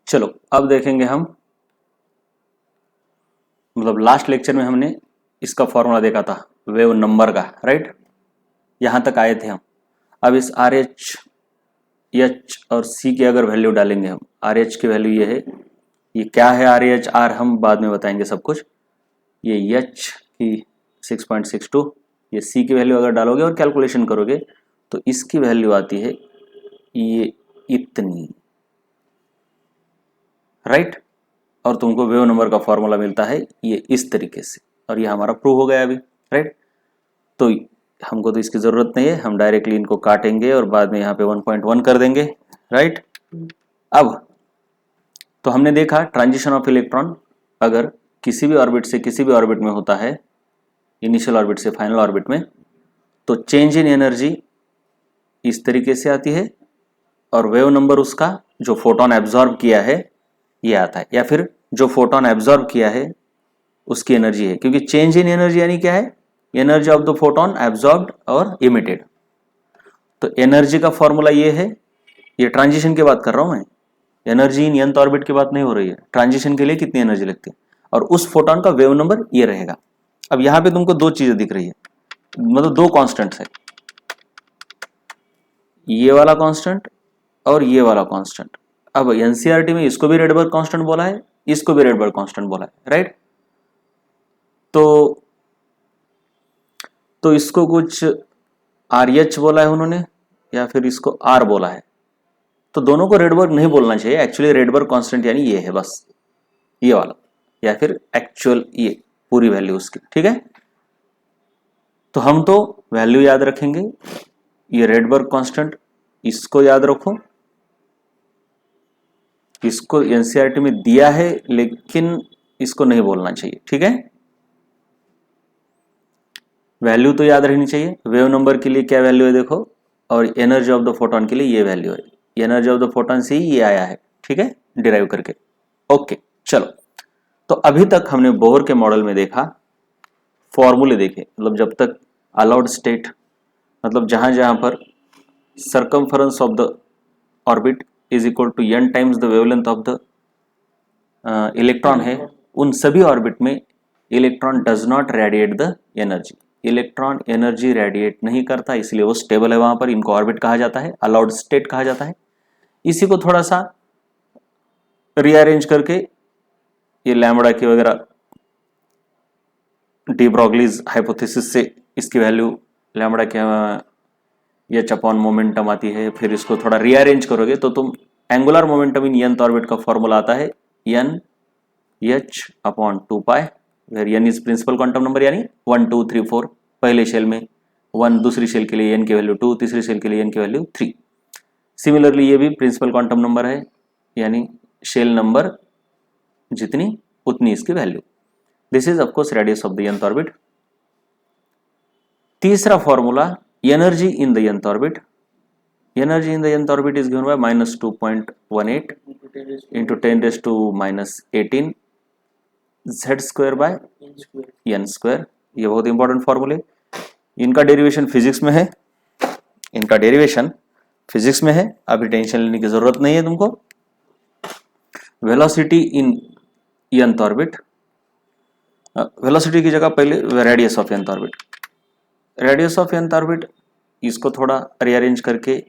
चलो अब देखेंगे हम, मतलब लास्ट लेक्चर में हमने इसका फॉर्मूला देखा था वेव नंबर का, राइट, यहां तक आए थे हम। अब इस आर एच, एच और सी की अगर वैल्यू डालेंगे हम, आर एच की वैल्यू ये है, ये क्या है आर एच आर हम बाद में बताएंगे सब कुछ। ये एच की 6.62, ये सी की वैल्यू अगर डालोगे और कैलकुलेशन करोगे तो इसकी वैल्यू आती है ये इतनी, राइट, और तुमको वेव नंबर का फॉर्मूला मिलता है ये इस तरीके से, और ये हमारा प्रूव हो गया अभी, राइट। तो हमको तो इसकी ज़रूरत नहीं है, हम डायरेक्टली इनको काटेंगे और बाद में यहाँ पे 1.1 कर देंगे, राइट। अब तो हमने देखा ट्रांजिशन ऑफ इलेक्ट्रॉन अगर किसी भी ऑर्बिट से किसी भी ऑर्बिट में होता है, इनिशियल ऑर्बिट से फाइनल ऑर्बिट में, तो चेंज इन एनर्जी इस तरीके से आती है, और वेव नंबर उसका जो फोटोन एब्जॉर्ब किया है ये आता है, या फिर जो फोटोन एब्जॉर्ब किया है उसकी एनर्जी है, क्योंकि चेंज इन एनर्जी यानी क्या है, energy of the photon absorbed और इमिटेड। तो एनर्जी का फॉर्मूला ये है, ये ट्रांजिशन की बात कर रहा हूं मैं, एनर्जी इन nth ऑर्बिट की बात नहीं हो रही है, ट्रांजिशन के लिए कितनी एनर्जी लगती है, और उस फोटोन का वेव नंबर ये रहेगा। अब यहां पे तुमको दो चीजें दिख रही है, मतलब दो कांस्टेंट्स है, ये वाला कांस्टेंट और ये वाला कांस्टेंट। अब एनसीईआरटी में इसको भी रेडबर्ग कांस्टेंट बोला है, इसको भी रेडबर्ग कांस्टेंट बोला है, राइट। तो इसको कुछ आर एच बोला है उन्होंने, या फिर इसको आर बोला है, तो दोनों को रेडबर्ग नहीं बोलना चाहिए, एक्चुअली रेडबर्ग कांस्टेंट यानी ये है बस, ये वाला, या फिर एक्चुअल ये पूरी वैल्यू उसकी, ठीक है। तो हम तो वैल्यू याद रखेंगे, ये रेडबर्ग कांस्टेंट इसको याद रखो, इसको एनसीईआरटी में दिया है लेकिन इसको नहीं बोलना चाहिए, ठीक है। वैल्यू तो याद रहनी चाहिए, वेव नंबर के लिए क्या वैल्यू है देखो, और एनर्जी ऑफ द फोटोन के लिए ये वैल्यू है, एनर्जी ऑफ द फोटोन से ही ये आया है, ठीक है, डिराइव करके। ओके चलो, तो अभी तक हमने बोहर के मॉडल में देखा, फॉर्मूले देखे, मतलब जब तक अलाउड स्टेट, मतलब जहां जहां पर circumference of the orbit is equal to n times the wavelength of the electron है, उन सभी ऑर्बिट में electron does not radiate the energy, electron energy radiate नहीं करता, इसलिए वो स्टेबल है वहां पर, इनको ऑर्बिट कहा जाता है, अलाउड स्टेट कहा जाता है। इसी को थोड़ा सा रीअरेंज करके ये लैम्बडा की वगैरह डी ब्रॉगलीज हाइपोथेसिस से इसकी वैल्यू लैम्बडा के एच अपॉन मोमेंटम आती है, फिर इसको थोड़ा रीअरेंज करोगे तो तुम angular momentum in nth orbit का फॉर्मूला आता है n h upon 2 pi, where n is principal quantum number, यानी 1 2 3 4, पहले शेल में 1, दूसरी शेल के लिए n की वैल्यू 2, तीसरी शेल के लिए n की वैल्यू 3। सिमिलरली ये भी प्रिंसिपल क्वांटम नंबर है, यानी शेल नंबर जितनी उतनी इसकी value. This is of course radius of the nth orbit. तीसरा formula energy in the nth orbit, energy in the nth orbit is given by minus 2.18 into 10 raised to minus 18 z square by n square। ये बहुत important फॉर्मूले, इनका derivation physics में है, इनका derivation physics में है, अभी टेंशन लेने की जरूरत नहीं है तुमको। Velocity in nth orbit, velocity की जगह पहले radius of nth orbit, radius of nth orbit इसको थोड़ा रीअरेंज करके,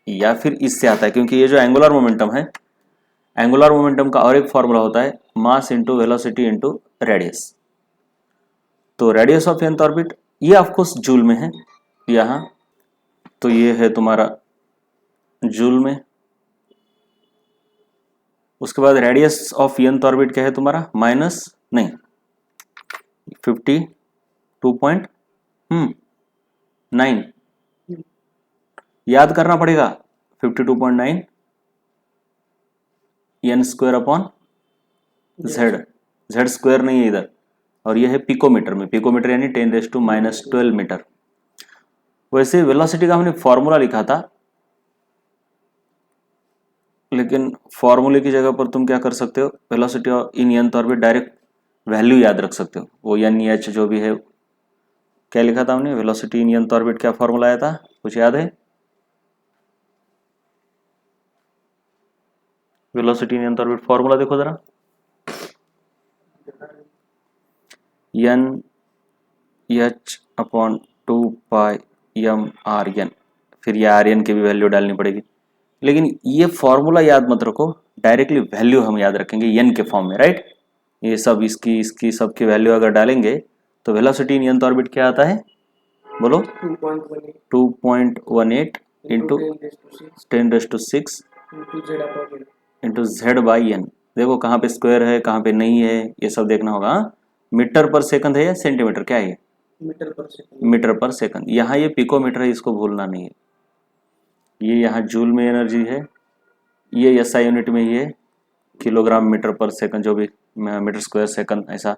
या फिर इससे आता है, क्योंकि ये जो एंगुलर मोमेंटम है, एंगुलर मोमेंटम का और एक फॉर्मूला होता है mass into velocity into radius. तो रेडियस ऑफ nth ऑर्बिट ये ऑफकोर्स जूल में है यहाँ, तो ये है तुम्हारा जूल में। उसके बाद रेडियस ऑफ nth ऑर्बिट क्या है तुम्हारा, माइनस नहीं 52.9, याद करना पड़ेगा 52.9 n square upon z, z square नहीं है इधर, और यह है पिकोमीटर में, पिकोमीटर यानी 10 रेज़ टू माइनस 12 मीटर। वैसे वेलोसिटी का हमने फॉर्मूला लिखा था, लेकिन फॉर्मूले की जगह पर तुम क्या कर सकते हो, velocity in nth orbit direct value याद रख सकते हो, वो n h जो भी है। क्या लिखा था हमने, वेलोसिटी इन nth ऑर्बिट क्या फॉर्मूला आया था, कुछ याद है? Velocity in nth orbit formula देखो जरा, n h upon 2 pi m r n, फिर ये आर एन की भी वैल्यू डालनी पड़ेगी। लेकिन ये फॉर्मूला याद मत रखो, डायरेक्टली वैल्यू हम याद रखेंगे एन के फॉर्म में, राइट। ये सब इसकी सबकी वैल्यू अगर डालेंगे तो वेलोसिटी इन nth ऑर्बिट क्या आता है, बोलो 2.18 into 10⁶ into z by n. देखो कहाँ पे स्क्वायर है कहाँ पे नहीं है ये सब देखना होगा। मीटर पर सेकंड है या सेंटीमीटर, क्या है, मीटर पर सेकंड। यहाँ ये पिकोमीटर है, इसको भूलना नहीं है। ये यहाँ जूल में एनर्जी है, ये एसआई यूनिट में ही है, किलोग्राम मीटर पर सेकंड, जो भी मीटर स्क्वायर सेकंड ऐसा।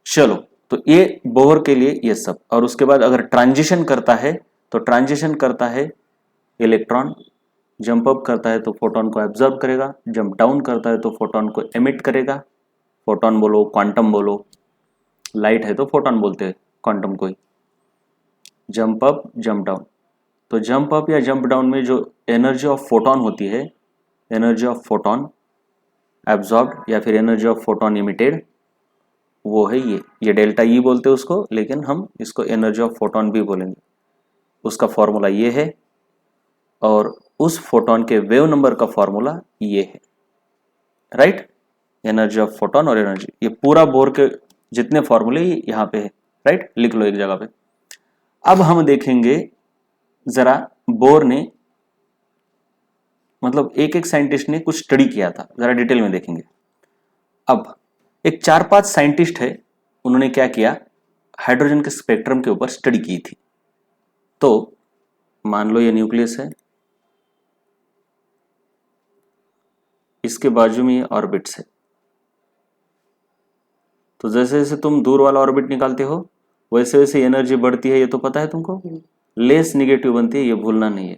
चलो तो ये बोहर के लिए ये सब। और उसके बाद अगर ट्रांजिशन करता है तो ट्रांजिशन करता है इलेक्ट्रॉन, जंप अप करता है तो फोटोन को एब्जॉर्ब करेगा, जंप डाउन करता है तो फोटोन को एमिट करेगा। फोटोन बोलो क्वांटम बोलो, लाइट है तो फोटोन बोलते हैं क्वांटम को ही। जंप अप जंप डाउन, तो जंप अप या जंप डाउन में जो एनर्जी ऑफ फोटोन होती है, एनर्जी ऑफ फोटोन एब्जॉर्ब या फिर एनर्जी ऑफ फोटोन इमिटेड, वो है ये डेल्टा ई बोलते हैं उसको, लेकिन हम इसको एनर्जी ऑफ फोटोन भी बोलेंगे। उसका फॉर्मूला ये है और उस फोटोन के वेव नंबर का फॉर्मूला ये है, राइट। एनर्जी ऑफ फोटोन और एनर्जी, ये पूरा बोर के जितने फॉर्मूले यहाँ पे है, राइट, लिख लो एक जगह पे। अब हम देखेंगे जरा बोर ने, मतलब एक एक साइंटिस्ट ने कुछ स्टडी किया था, जरा डिटेल में देखेंगे। अब एक 4-5 साइंटिस्ट है, उन्होंने क्या किया, हाइड्रोजन के स्पेक्ट्रम के ऊपर स्टडी की थी। तो मान लो ये न्यूक्लियस है, इसके बाजू में ये ऑर्बिट्स है। तो जैसे जैसे तुम दूर वाला ऑर्बिट निकालते हो वैसे वैसे एनर्जी बढ़ती है, ये तो पता है तुमको, लेस निगेटिव बनती है, ये भूलना नहीं है।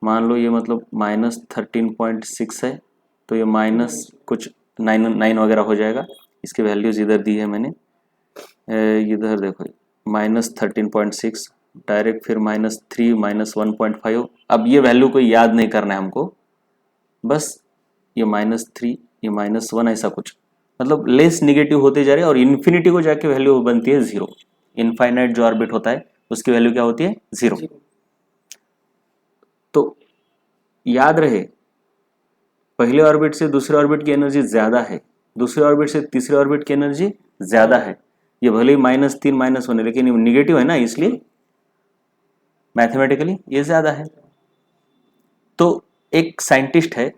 मान लो ये मतलब -13.6 है, तो ये माइनस कुछ 9 वगैरह हो जाएगा। इसकी वैल्यूज इधर दी है मैंने, इधर देखो -13.6 डायरेक्ट, फिर -3 -1.5। अब ये वैल्यू को याद नहीं करना है हमको, बस ये -3 ये -1 ऐसा कुछ, मतलब लेस निगेटिव होते जा रहे हैं और इन्फिनिटी को जाके वैल्यू बनती है 0। इनफाइनाइट जो ऑर्बिट होता है उसकी वैल्यू क्या होती है, 0। तो याद रहे, पहले ऑर्बिट से दूसरे ऑर्बिट की एनर्जी ज्यादा है, दूसरे ऑर्बिट से तीसरे ऑर्बिट की एनर्जी ज्यादा है। ये भले ही -3 -1 है, लेकिन निगेटिव है ना, इसलिए मैथमेटिकली ये ज्यादा है। तो एक साइंटिस्ट है,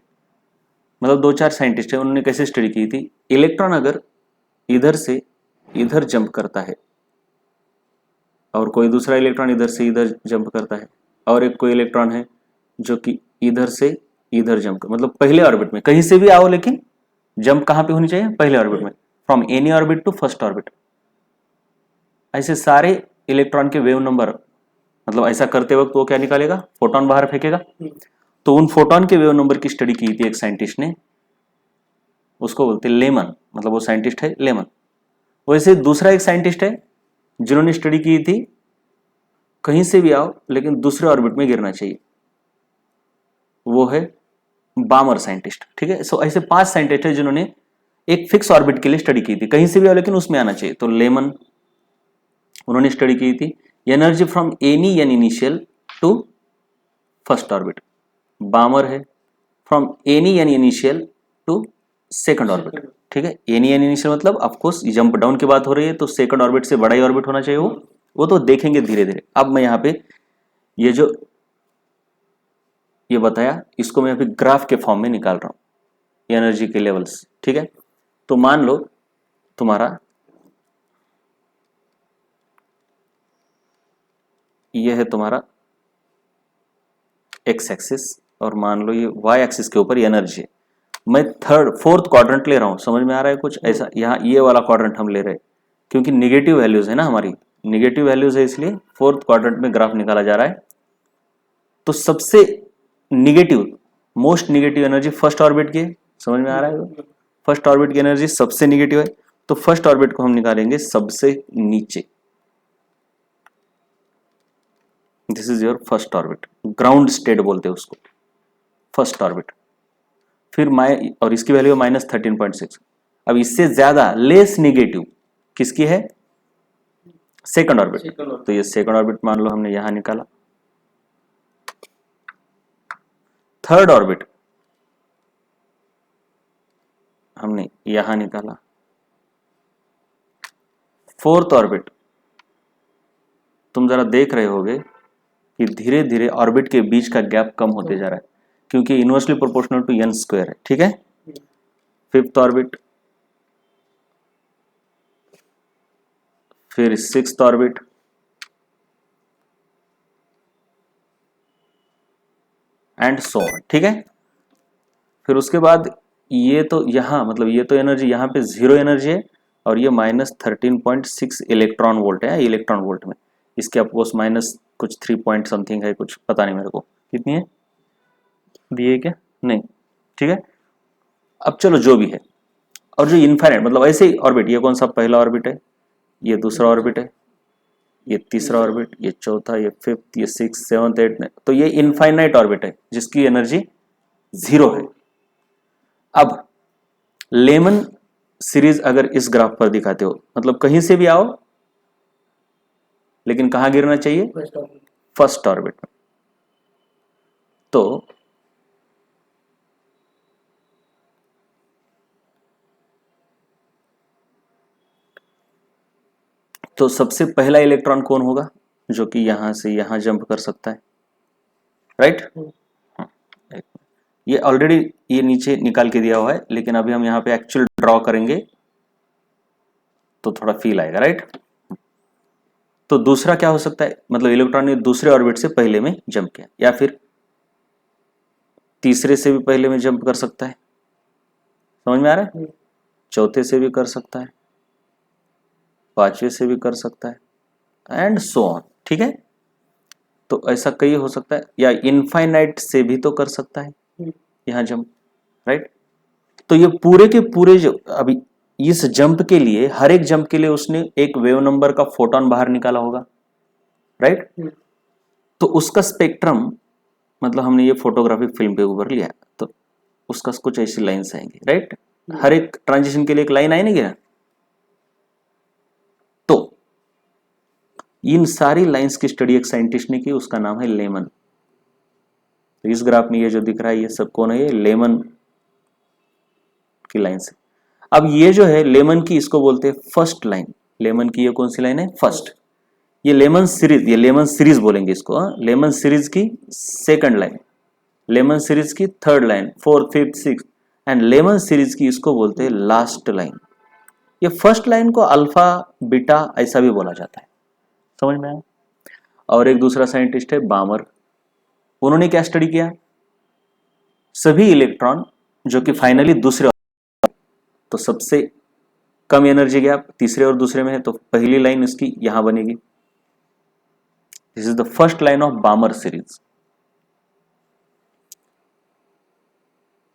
मतलब 2-4 साइंटिस्ट है, उन्होंने कैसे स्टडी की थी, इलेक्ट्रॉन अगर इधर से इधर जंप करता है और कोई दूसरा इलेक्ट्रॉन इधर से इधर जंप करता है, और एक कोई इलेक्ट्रॉन है जो कि इधर से इधर जंप कर, मतलब पहले ऑर्बिट में कहीं से भी आओ, लेकिन जंप कहां पे होनी चाहिए, पहले ऑर्बिट में, from any orbit to first orbit. ऐसे सारे इलेक्ट्रॉन के वेव नंबर, मतलब ऐसा करते वक्त वो क्या निकालेगा, फोटोन बाहर फेंकेगा। तो उन फोटोन के वेव नंबर की स्टडी की थी एक साइंटिस्ट ने, उसको बोलते लेमन, मतलब वो साइंटिस्ट है लेमन। वैसे दूसरा एक साइंटिस्ट है जिन्होंने स्टडी की थी कहीं से भी आओ लेकिन दूसरे ऑर्बिट में गिरना चाहिए, वो है बामर साइंटिस्ट, ठीक है। सो ऐसे 5 साइंटिस्ट है जिन्होंने एक फिक्स ऑर्बिट के लिए स्टडी की थी, कहीं से भी आओ लेकिन उसमें आना चाहिए। तो लेमन, उन्होंने स्टडी की थी energy from any n initial to first orbit. Balmer है from any n initial to second orbit, ठीक है। एनी एन इनिशियल मतलब ऑफ कोर्स जंप डाउन की बात हो रही है, तो सेकंड ऑर्बिट से बड़ा ही ऑर्बिट होना चाहिए वो तो देखेंगे धीरे धीरे। अब मैं यहाँ पे ये जो ये बताया, इसको मैं अभी ग्राफ के फॉर्म में निकाल रहा हूँ, एनर्जी के लेवल्स, ठीक है। तो मान लो तुम्हारा ये है तुम्हारा एक्स एक्सिस, और मान लो ये वाई एक्सिस के ऊपर एनर्जी है। मैं फोर्थ क्वाड्रेंट ले रहा हूँ, समझ में आ रहा है कुछ ऐसा। यहाँ ये वाला क्वाड्रेंट हम ले रहे हैं क्योंकि निगेटिव वैल्यूज है ना, हमारी निगेटिव वैल्यूज है, इसलिए फोर्थ क्वाड्रेंट में ग्राफ निकाला जा रहा है। तो सबसे negative, most negative energy first orbit की है, समझ में आ रहा है। फर्स्ट ऑर्बिट की एनर्जी सबसे निगेटिव है, तो फर्स्ट ऑर्बिट को हम निकालेंगे सबसे नीचे। This is your first orbit, ground state बोलते हैं उसको, फर्स्ट ऑर्बिट। फिर और इसकी वैल्यू है -13.6। अब इससे ज्यादा लेस निगेटिव किसकी है? Second orbit. तो ये सेकंड ऑर्बिट मान लो हमने यहां निकाला। थर्ड ऑर्बिट हमने यहां निकाला। फोर्थ ऑर्बिट तुम जरा देख रहे होगे कि धीरे धीरे ऑर्बिट के बीच का गैप कम होते जा रहा है, क्योंकि inversely proportional to n square है, ठीक है। फिफ्थ ऑर्बिट, फिर sixth orbit, and so on, ठीक है। फिर उसके बाद ये तो यहां मतलब ये तो एनर्जी यहाँ पे 0 एनर्जी है, और ये -13.6 इलेक्ट्रॉन वोल्ट है, इलेक्ट्रॉन वोल्ट में इसके अपोज माइनस कुछ 3 पॉइंट समथिंग है, कुछ पता नहीं मेरे को कितनी है, दिए क्या नहीं, ठीक है। अब चलो जो भी है, और जो इनफाइनाइट मतलब ऐसे ही ऑर्बिट, ये कौन सा पहला ऑर्बिट है, ये दूसरा ऑर्बिट है, ये तीसरा ऑर्बिट, ये चौथा, ये फिफ्थ, ये सिक्स, सेवंथ, एट, तो ये इनफाइनाइट ऑर्बिट है जिसकी एनर्जी 0 है। अब लेमन सीरीज अगर इस ग्राफ पर दिखाते हो, मतलब कहीं से भी आओ लेकिन कहां गिरना चाहिए? फर्स्ट ऑर्बिट में। तो सबसे पहला इलेक्ट्रॉन कौन होगा जो कि यहां से यहां जंप कर सकता है, राइट? ये ऑलरेडी ये नीचे निकाल के दिया हुआ है, लेकिन अभी हम यहाँ पे एक्चुअल ड्रॉ करेंगे तो थोड़ा फील आएगा, राइट? तो दूसरा क्या हो सकता है, मतलब इलेक्ट्रॉन ने दूसरे ऑर्बिट से पहले में जंप किया, या फिर तीसरे से भी पहले में जंप कर सकता है, समझ में आ रहा है? चौथे से भी कर सकता है, पांचवे से भी कर सकता है, एंड सो ऑन, ठीक है। तो ऐसा कई हो सकता है, या इनफाइनाइट से भी तो कर सकता है यहां जंप, राइट? तो ये पूरे के पूरे जो अभी इस जंप के लिए, हर एक जंप के लिए उसने एक वेव नंबर का फोटोन बाहर निकाला होगा, राइट? तो उसका स्पेक्ट्रम, मतलब हमने ये फोटोग्राफिक फिल्म के ऊपर लिया, तो उसका कुछ ऐसी लाइंस आएंगी, राइट? हर एक ट्रांजिशन के लिए एक लाइन आई नहीं क्या? तो इन सारी लाइंस की स्टडी एक साइंटिस्ट ने की, उसका नाम है लेमन। तो इस ग्राफ में ये जो दिख रहा है ये सब कौन है? ये लेमन की लाइन है। अब ये जो है लेमन की, इसको बोलते हैं फर्स्ट लाइन। लेमन की ये कौन सी लाइन है? फर्स्ट। ये लेमन सीरीज, ये लेमन सीरीज बोलेंगे इसको, लेमन सीरीज की सेकंड लाइन, लेमन सीरीज की third line, fourth, fifth, six, and Lyman series की इसको बोलते हैं लास्ट लाइन। ये फर्स्ट लाइन को अल्फा बीटा ऐसा भी बोला जाता है, समझ में आया? और एक दूसरा साइंटिस्ट है बामर, उन्होंने क्या स्टडी किया? सभी इलेक्ट्रॉन जो कि फाइनली दूसरे, तो सबसे कम एनर्जी गैप तीसरे और दूसरे में है, तो पहली लाइन इसकी यहां बनेगी। This is the first line of बामर series.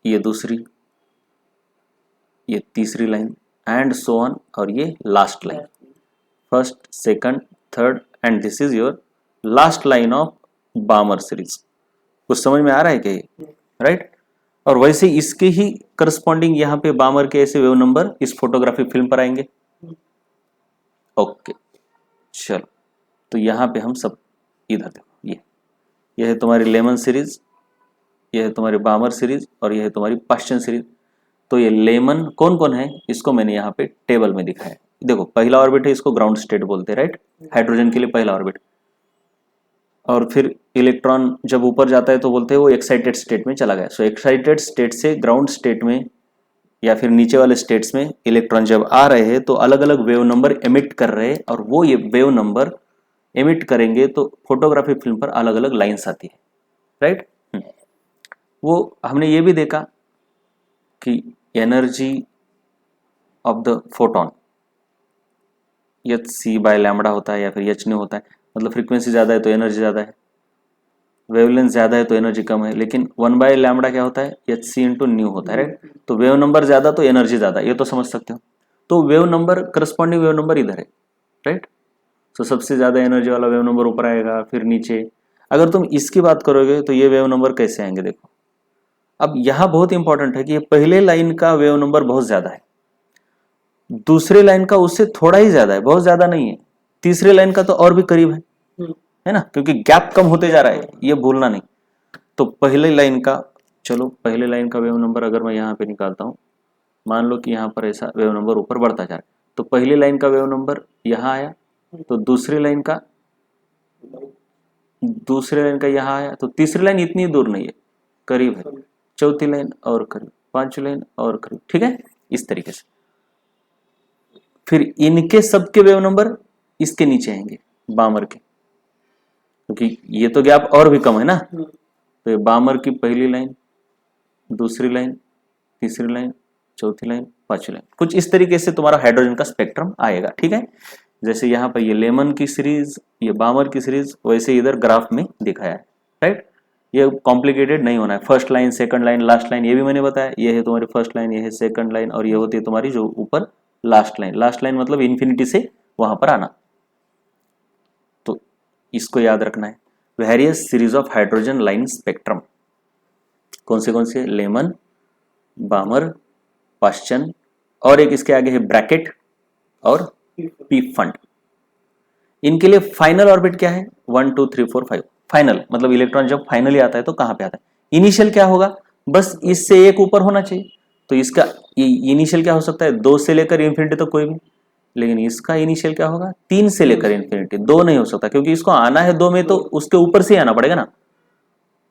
ये दूसरी, ये तीसरी लाइन, एंड सो ऑन, और ये last line, first, second, third, and this is your last line of बामर series. कुछ समझ में आ रहा है क्या? राइट? और वैसे इसके ही करस्पॉन्डिंग यहाँ पे बामर के ऐसे वेव नंबर इस फोटोग्राफी फिल्म पर आएंगे। ओके, चलो, तो यहाँ पे हम सब इधर देखो, ये है तुम्हारी लेमन सीरीज, ये है तुम्हारी बामर सीरीज, और ये है तुम्हारी पाश्चन सीरीज। तो ये लेमन कौन कौन है इसको मैंने यहाँ पे टेबल में दिखाया। देखो, पहला ऑर्बिट है, इसको ग्राउंड स्टेट बोलते हैं, राइट? हाइड्रोजन के लिए पहला ऑर्बिट। और फिर इलेक्ट्रॉन जब ऊपर जाता है तो बोलते हैं वो एक्साइटेड स्टेट में चला गया। सो एक्साइटेड स्टेट से ग्राउंड स्टेट में या फिर नीचे वाले स्टेट्स में इलेक्ट्रॉन जब आ रहे हैं तो अलग अलग वेव नंबर एमिट कर रहे हैं, और वो ये वेव नंबर एमिट करेंगे तो फोटोग्राफी फिल्म पर अलग अलग लाइंस आती है, राइट? वो हमने ये भी देखा कि energy of the photon h c by lambda होता है या फिर एच न्यू होता है, मतलब फ्रीक्वेंसी ज़्यादा है तो एनर्जी ज़्यादा है, वेवलेंथ ज़्यादा है तो एनर्जी कम है, लेकिन 1 बाय लैम्बडा क्या होता है? एच सी इंटू न्यू होता है, राइट? तो वेव नंबर ज़्यादा तो एनर्जी ज़्यादा, ये तो समझ सकते हो। तो wave number, corresponding wave number इधर है, राइट? तो सबसे ज़्यादा एनर्जी वाला वेव नंबर ऊपर आएगा, फिर नीचे। अगर तुम इसकी बात करोगे तो ये वेव नंबर कैसे आएंगे? देखो, अब यहां बहुत इंपॉर्टेंट है कि ये पहले लाइन का वेव नंबर बहुत ज्यादा है, दूसरे लाइन का उससे थोड़ा ही ज्यादा है, बहुत ज्यादा नहीं है, तीसरे लाइन का तो और भी करीब है ना, क्योंकि गैप कम होते जा रहा है, ये भूलना नहीं। तो पहले लाइन का, चलो पहले लाइन का वेव नंबर अगर मैं यहाँ पे निकालता हूँ, मान लो कि यहाँ पर ऐसा वेव नंबर ऊपर बढ़ता जा रहा है, तो पहली लाइन का वेव नंबर यहाँ आया, तो दूसरी लाइन का यहाँ आया, तो तीसरी लाइन इतनी दूर नहीं है, करीब है, चौथी लाइन और करीब, पांचवी लाइन और करीब, ठीक है, इस तरीके से। फिर इनके सबके वेव नंबर इसके नीचे आएंगे बामर के, क्योंकि ये तो गैप और भी कम है ना। तो ये बामर की पहली लाइन, दूसरी लाइन, तीसरी लाइन, चौथी लाइन, पांचवी लाइन, कुछ इस तरीके से तुम्हारा हाइड्रोजन का स्पेक्ट्रम आएगा, ठीक है। जैसे यहाँ पर ये लेमन की सीरीज, ये बामर की सीरीज, वैसे इधर ग्राफ में दिखाया है, राइट। ये कॉम्प्लिकेटेड नहीं होना है, first line, second line, last line, ये भी मैंने बताया, ये है तुम्हारी फर्स्ट लाइन, ये है सेकंड लाइन, और ये होती है तुम्हारी जो ऊपर लास्ट लाइन। लास्ट लाइन मतलब इन्फिनिटी से वहां पर आना, तो इसको याद रखना है। Various series of hydrogen line spectrum, कौन से लेमन, बामर, पाश्चन, और एक इसके आगे है ब्रैकेट और पी फंड। इनके लिए फाइनल ऑर्बिट क्या है, 1 2 3 4 5। फाइनल मतलब इलेक्ट्रॉन जब फाइनली आता है तो कहां पे आता है, इनिशियल क्या होगा, बस इससे एक ऊपर होना चाहिए। तो इसका इनिशियल क्या हो सकता है, 2 से लेकर इन्फिनिटी तक कोई भी, लेकिन इसका इनिशियल क्या होगा, 3 से लेकर इन्फिनिटी, 2 नहीं हो सकता, क्योंकि इसको आना है 2 में तो उसके ऊपर से आना पड़ेगा ना।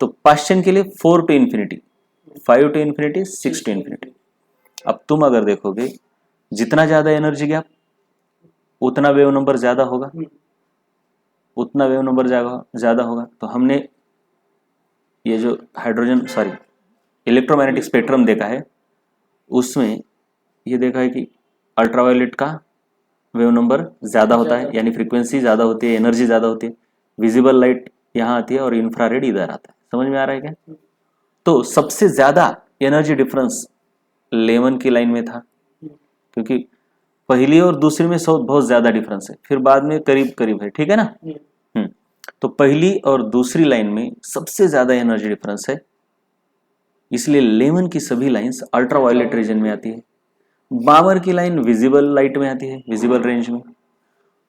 तो पाश्चन के लिए 4 to infinity, 5 to infinity, 6 to infinity. अब तुम अगर देखोगे जितना ज्यादा एनर्जी गैप उतना वेव नंबर ज्यादा होगा, उतना वेव नंबर ज्यादा होगा। तो हमने ये जो हाइड्रोजन इलेक्ट्रोमैग्नेटिक स्पेक्ट्रम देखा है, उसमें ये देखा है कि अल्ट्रावायलेट का वेव नंबर ज्यादा होता है, यानी फ्रीक्वेंसी ज्यादा होती है, एनर्जी ज्यादा होती है। विजिबल लाइट यहाँ आती है और इंफ्रारेड इधर आता है, समझ में आ रहा है क्या। तो सबसे ज्यादा एनर्जी डिफरेंस लेमन की लाइन में था, क्योंकि पहली और दूसरी में बहुत ज्यादा डिफरेंस है, फिर बाद में करीब करीब है, ठीक है ना। तो पहली और दूसरी लाइन में सबसे ज्यादा एनर्जी डिफरेंस है, इसलिए लेमन की सभी लाइंस अल्ट्रावायलेट रीजन में आती है, बामर की लाइन विजिबल लाइट में आती है, विजिबल रेंज में,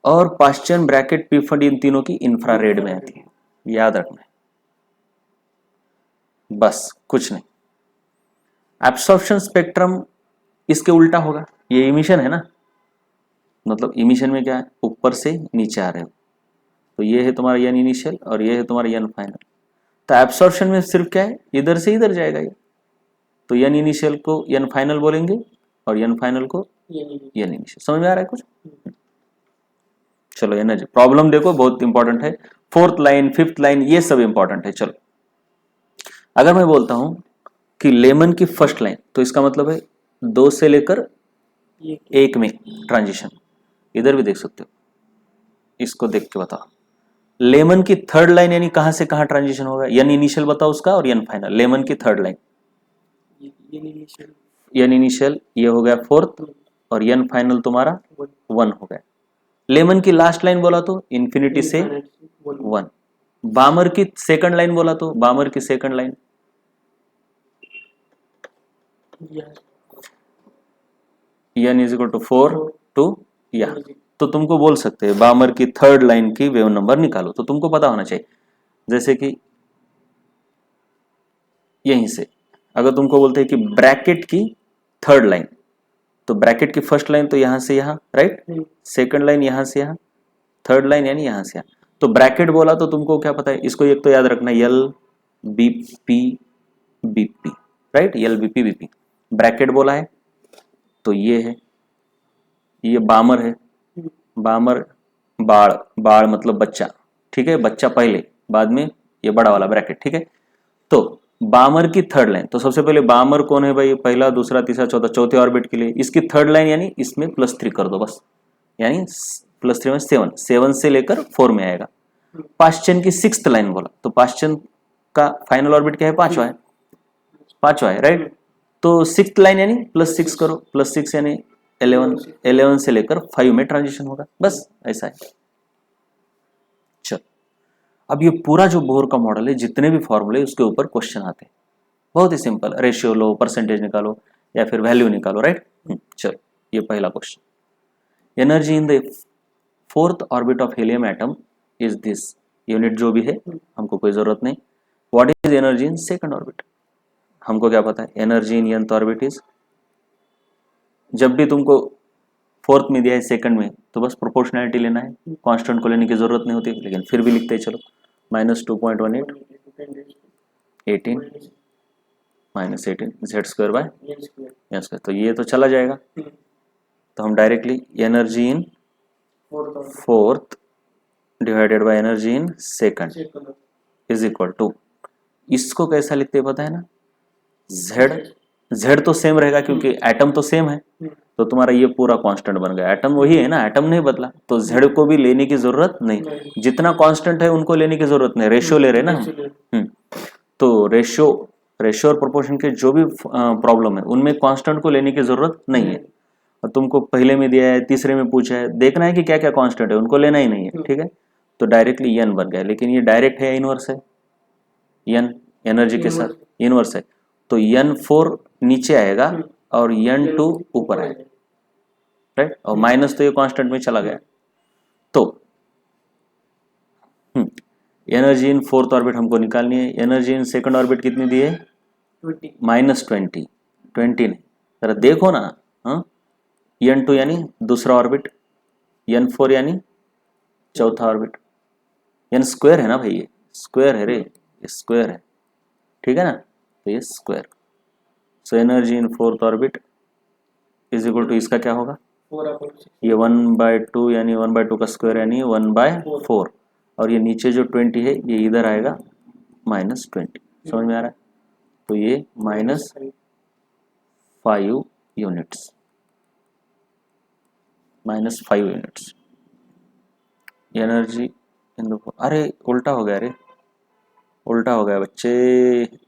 और पाश्चन, ब्रैकेट, पी फंड, इन तीनों की इंफ्रारेड में आती है। याद रखना है, बस कुछ नहीं। एब्सॉर्प्शन स्पेक्ट्रम इसके उल्टा होगा, ये इमिशन है ना, मतलब इमिशन में क्या है, ऊपर से नीचे आ रहे हो, तो ये है तुम्हारा यन इनिशियल और ये है तुम्हारा यन फाइनल। तो एब्सॉर्प्शन में सिर्फ क्या है, इधर से इधर जाएगा ये, तो यन इनिशियल को यन फाइनल बोलेंगे और यन फाइनल को यन इनिशियल। समझ में आ रहा है कुछ। चलो एनर्जी प्रॉब्लम देखो, बहुत इंपॉर्टेंट है, 4th लाइन, 5th लाइन, ये सब इंपॉर्टेंट है। चलो अगर मैं बोलता हूं कि लेमन की फर्स्ट लाइन, तो इसका मतलब है 2 से लेकर 1 में ट्रांजिशन, इधर भी देख सकते हो, इसको देख के बताओ। लेमन की थर्ड लाइन यानी कहां से कहां ट्रांजिशन होगा, यन इनिशियल बताओ उसका और यन फाइनल। लेमन की थर्ड लाइन, यन इनिशियल ये हो गया 4th, और यन फाइनल तुम्हारा 1 हो गया। लेमन की लास्ट लाइन बोला तो इन्फिनिटी से 1। बामर की सेकंड लाइन बोला तो बामर की second line n is equal to 4 to या। तो तुमको बोल सकते हैं बामर की थर्ड लाइन की वेव नंबर निकालो, तो तुमको पता होना चाहिए। जैसे कि यहीं से अगर तुमको बोलते हैं कि ब्रैकेट की थर्ड लाइन, तो ब्रैकेट की फर्स्ट लाइन तो यहां से यहां, राइट, सेकंड लाइन यहां से यहां, थर्ड लाइन यानी यहां से यहां। तो ब्रैकेट बोला तो तुमको क्या पता है, इसको एक तो याद रखना, L B P B P, right, L B P B P. Bracket बोला है तो ये है, ये बामर है, बामर, बाड़, बाड़ मतलब बच्चा, ठीक है, बच्चा पहले, बाद में ये बड़ा वाला ब्रैकेट, ठीक है। तो बामर की थर्ड लाइन, तो सबसे पहले बामर कौन है भाई, पहला, दूसरा, तीसरा, चौथा, चौथे ऑर्बिट के लिए इसकी थर्ड लाइन, यानी इसमें +3 कर दो बस, यानी +3 में 7, 7 से लेकर 4 में आएगा। पाश्चन की 6th लाइन बोला, तो पाश्चन का फाइनल ऑर्बिट क्या है, 5वां है, 5वां है, राइट। तो 6th लाइन यानी +6 करो, +6 यानी 11, 11 से लेकर 5 में ट्रांजिशन होगा, बस ऐसा है। चलो अब ये पूरा जो बोर का मॉडल है, जितने भी फॉर्मूले उसके ऊपर क्वेश्चन आते हैं, बहुत ही सिंपल, रेशियो लो, परसेंटेज निकालो या फिर वैल्यू निकालो, राइट। चलो ये पहला question. Energy in the fourth orbit of helium atom is this, unit जो भी है हमको कोई जरूरत नहीं। What is energy in second orbit, हमको क्या पता है। Energy in nth orbit is, जब भी तुमको फोर्थ में दिया है सेकंड में तो बस प्रोपोर्शनैलिटी लेना है, कांस्टेंट को लेने की जरूरत नहीं होती, लेकिन फिर भी लिखते हैं चलो। -2.18 18 -18 z square by n square, तो ये तो चला जाएगा। तो हम directly energy in fourth divided by energy in second is equal to, इसको कैसा लिखते हैं पता है ना, z तो सेम रहेगा क्योंकि एटम तो सेम है, तो तुम्हारा ये पूरा कांस्टेंट बन गया। एटम वही है ना, एटम नहीं बदला, तो z को भी लेने की जरूरत नहीं, जितना कांस्टेंट है उनको लेने की जरूरत नहीं, रेशियो ले रहे ना हम। तो रेशियो और प्रोपोर्शन के जो भी प्रॉब्लम है उनमें कांस्टेंट को लेने की जरूरत नहीं है। और तुमको पहले में दिया है, तीसरे में पूछा है, देखना है कि क्या क्या कांस्टेंट है, उनको लेना ही नहीं है, ठीक है। तो डायरेक्टली n बन गया, लेकिन ये डायरेक्ट है, इनवर्स है, n एनर्जी के साथ इनवर्स है, तो n4 नीचे आएगा और n2 ऊपर आएगा, राइट। और माइनस तो ये कांस्टेंट में चला गया। तो एनर्जी इन फोर्थ ऑर्बिट हमको निकालनी है। एनर्जी इन सेकंड ऑर्बिट कितनी दी है, -20 20 नहीं, जरा देखो ना। n2 यानी दूसरा ऑर्बिट, n4 यानी चौथा ऑर्बिट, n स्क्वायर है ना भाई, ये स्क्वायर है रे, ये स्क्वायर है, ठीक है ना, तो ये square. So energy in fourth orbit is equal to, इसका क्या होगा, ये 1/2 यानी 1/2 का स्क्वायर यानी 1/4, और ये नीचे जो 20 है ये इधर आएगा -20, समझ में आ रहा है। तो ये -5 units, -5 units energy in the, अरे उल्टा हो गया, अरे उल्टा हो गया बच्चे।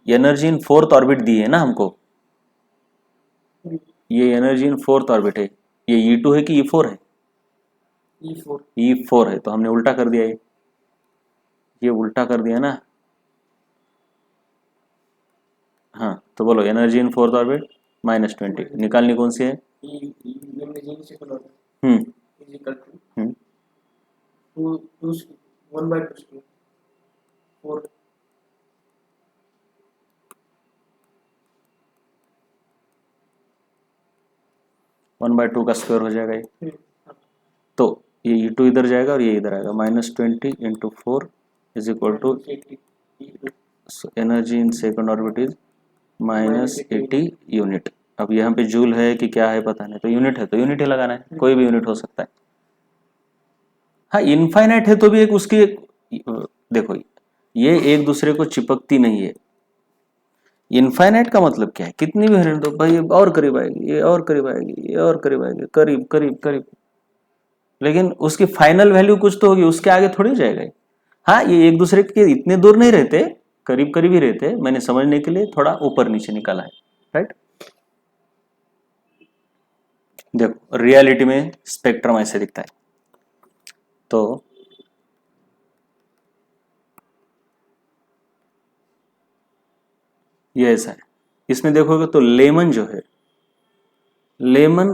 एनर्जी इन फोर्थ ऑर्बिट दी है ना हमको, ये एनर्जी इन फोर्थ ऑर्बिट है, ये E2 है कि E4 है, E4 है, तो हमने उल्टा कर दिया, ये उल्टा कर दिया ना। हाँ तो बोलो एनर्जी इन फोर्थ ऑर्बिट -20 निकालनी कौन सी है, हम्म 1/2 का स्क्वायर हो जाएगा ये। तो ये E2 इधर जाएगा और ये इधर आएगा, -20 × 4 is equal to, energy in second orbit is -80 unit. अब यहाँ पे जूल है कि क्या है पता नहीं, तो यूनिट है तो यूनिट ही लगाना है, कोई भी यूनिट हो सकता है। हाँ इनफाइनाइट है तो भी एक उसकी देखो ये एक दूसरे को चिपकती नहीं है। इनफाइनाइट का मतलब क्या है, कितनी भी हरे तो भाई और करीब आएगी, ये और करीब आएगी, ये और करीब आएगी, करीब करीब करीब, लेकिन उसकी फाइनल वैल्यू कुछ तो होगी, उसके आगे थोड़ी जाएगा। हाँ ये एक दूसरे के इतने दूर नहीं रहते, करीब करीब ही रहते, मैंने समझने के लिए थोड़ा ऊपर नीचे निकाला है, राइट। देखो रियलिटी में स्पेक्ट्रम ऐसे दिखता है, तो ये ऐसा है। इसमें देखोगे तो लेमन जो है, लेमन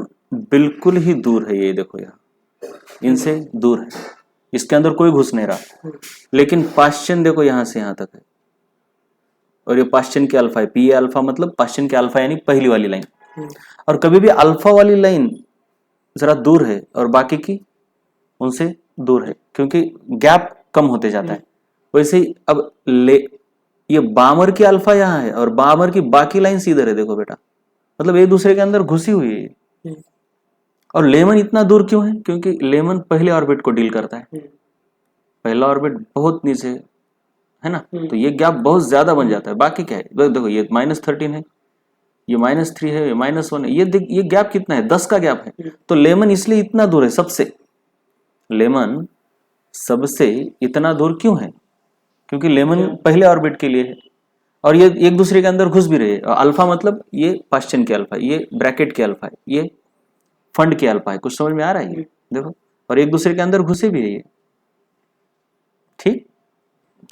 बिल्कुल ही दूर है, ये देखो यहाँ इनसे दूर है, इसके अंदर कोई घुस नहीं रहा, लेकिन पाश्चन देखो यहाँ से यहाँ तक है, और ये पाश्चन के अल्फा है, पी अल्फा मतलब पाश्चन के अल्फा यानी पहली वाली लाइन। और कभी भी अल्फा वाली लाइन जरा दूर है और बाकी की उनसे दूर है, क्योंकि गैप कम होते जाता है। वैसे ही अब ये बामर की अल्फा यहाँ है और बामर की बाकी लाइन इधर है, देखो बेटा, मतलब एक दूसरे के अंदर घुसी हुई है। और लेमन इतना दूर क्यों है, क्योंकि लेमन पहले ऑर्बिट को डील करता है, पहला ऑर्बिट बहुत नीचे है ना, तो ये गैप बहुत ज्यादा बन जाता है। बाकी क्या है, देखो ये -13 है, ये -3 है, ये -1 है, ये गैप कितना है, 10 का गैप है। तो लेमन इसलिए इतना दूर है सबसे, लेमन सबसे इतना दूर क्यों है, क्योंकि लेमन पहले ऑर्बिट के लिए है और ये एक दूसरे के अंदर घुस भी रहे हैं। अल्फा मतलब ये पाश्चन के अल्फा, ये ब्रैकेट के अल्फा है, ये फंड के अल्फा है, कुछ समझ में आ रहा है ये देखो, और एक दूसरे के अंदर घुसे भी है ये, ठीक।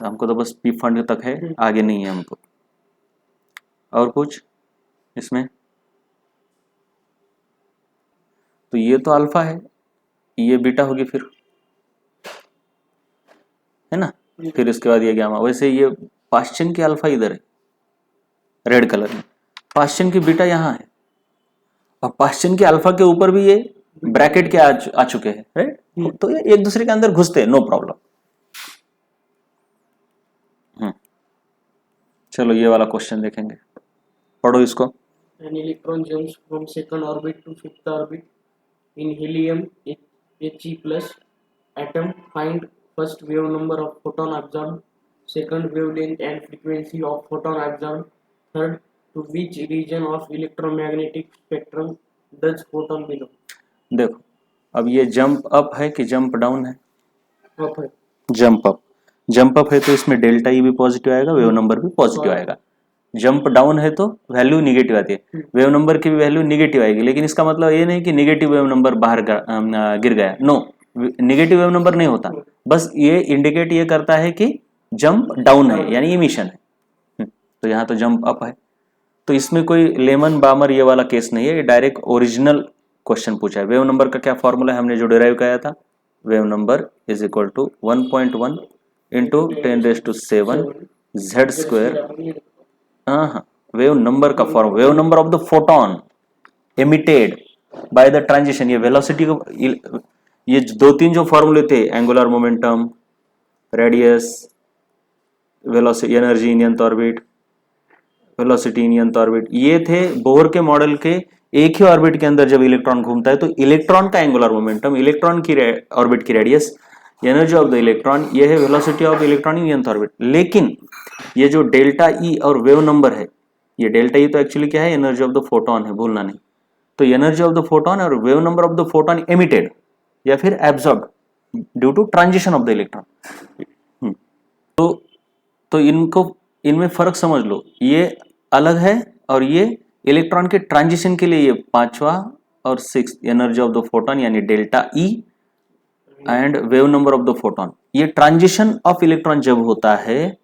हमको तो बस पी फंड तक है, आगे नहीं है हमको। और कुछ इसमें? तो ये तो अल्फा है, ये बीटा होगी फिर, है ना? फिर इसके बाद ये गामा। वैसे ये पाश्चन की अल्फा इधर है रेड कलर में, पाश्चन की बीटा यहाँ है, और पाश्चन के अल्फा के ऊपर भी ये ब्रैकेट के आ चुके हैं, राइट? तो ये एक दूसरे के अंदर घुसते हैं, नो प्रॉब्लम। चलो ये वाला क्वेश्चन देखेंगे, पढ़ो इसको। An electron jumps from second orbit to fifth orbit in helium He plus atom. Find first wave number of photon absorbed, second wavelength and frequency of photon absorbed, third to which region of electromagnetic spectrum does photon belong? देखो अब ये jump up है कि jump down है? Up है। Jump up, jump up है तो इसमें डेल्टा ई भी पॉजिटिव आएगा, वेव नंबर भी पॉजिटिव आएगा। जंप डाउन है तो वैल्यू निगेटिव आती है, वेव नंबर की भी वैल्यू निगेटिव आएगी। लेकिन इसका मतलब ये नहीं कि निगेटिव वेव नंबर बाहर गिर गया, नो, निगेटिव वेव नंबर नहीं होता, बस ये इंडिकेट ये करता है कि जंप डाउन है यानी इमिशन है। तो यहाँ तो जंप अप है, तो इसमें कोई लेमन बामर ये वाला केस नहीं है, ये डायरेक्ट ओरिजिनल क्वेश्चन पूछा है। वेव नंबर का क्या फॉर्मूला है हमने जो डिराइव किया था? Wave number is equal to 1.1 into 10⁷ z square. हाँ, वेव नंबर का form, wave number of the photon emitted by the transition. ये वेलोसिटी को, ये दो तीन जो फॉर्मूले थे, angular momentum, radius, velocity, energy in nth orbit, velocity in nth orbit, ये थे बोर के मॉडल के। एक ही ऑर्बिट के अंदर जब इलेक्ट्रॉन घूमता है तो इलेक्ट्रॉन का एंगुलर मोमेंटम, इलेक्ट्रॉन की ऑर्बिट की radius, energy of the electron, ये है velocity of electron in nth orbit. लेकिन ये जो डेल्टा ई और वेव नंबर है, ये डेल्टा ई तो एक्चुअली क्या है? एनर्जी ऑफ द फोटोन है, भूलना नहीं। तो एनर्जी ऑफ द फोटोन और wave number of the photon emitted या फिर absorbed due to transition of the electron. तो इनको, इनमें फर्क समझ लो, ये अलग है और ये इलेक्ट्रॉन के ट्रांजिशन के लिए ये पांचवा और six, energy of the photon यानी delta E and wave number of the photon. ये ट्रांजिशन ऑफ इलेक्ट्रॉन जब होता है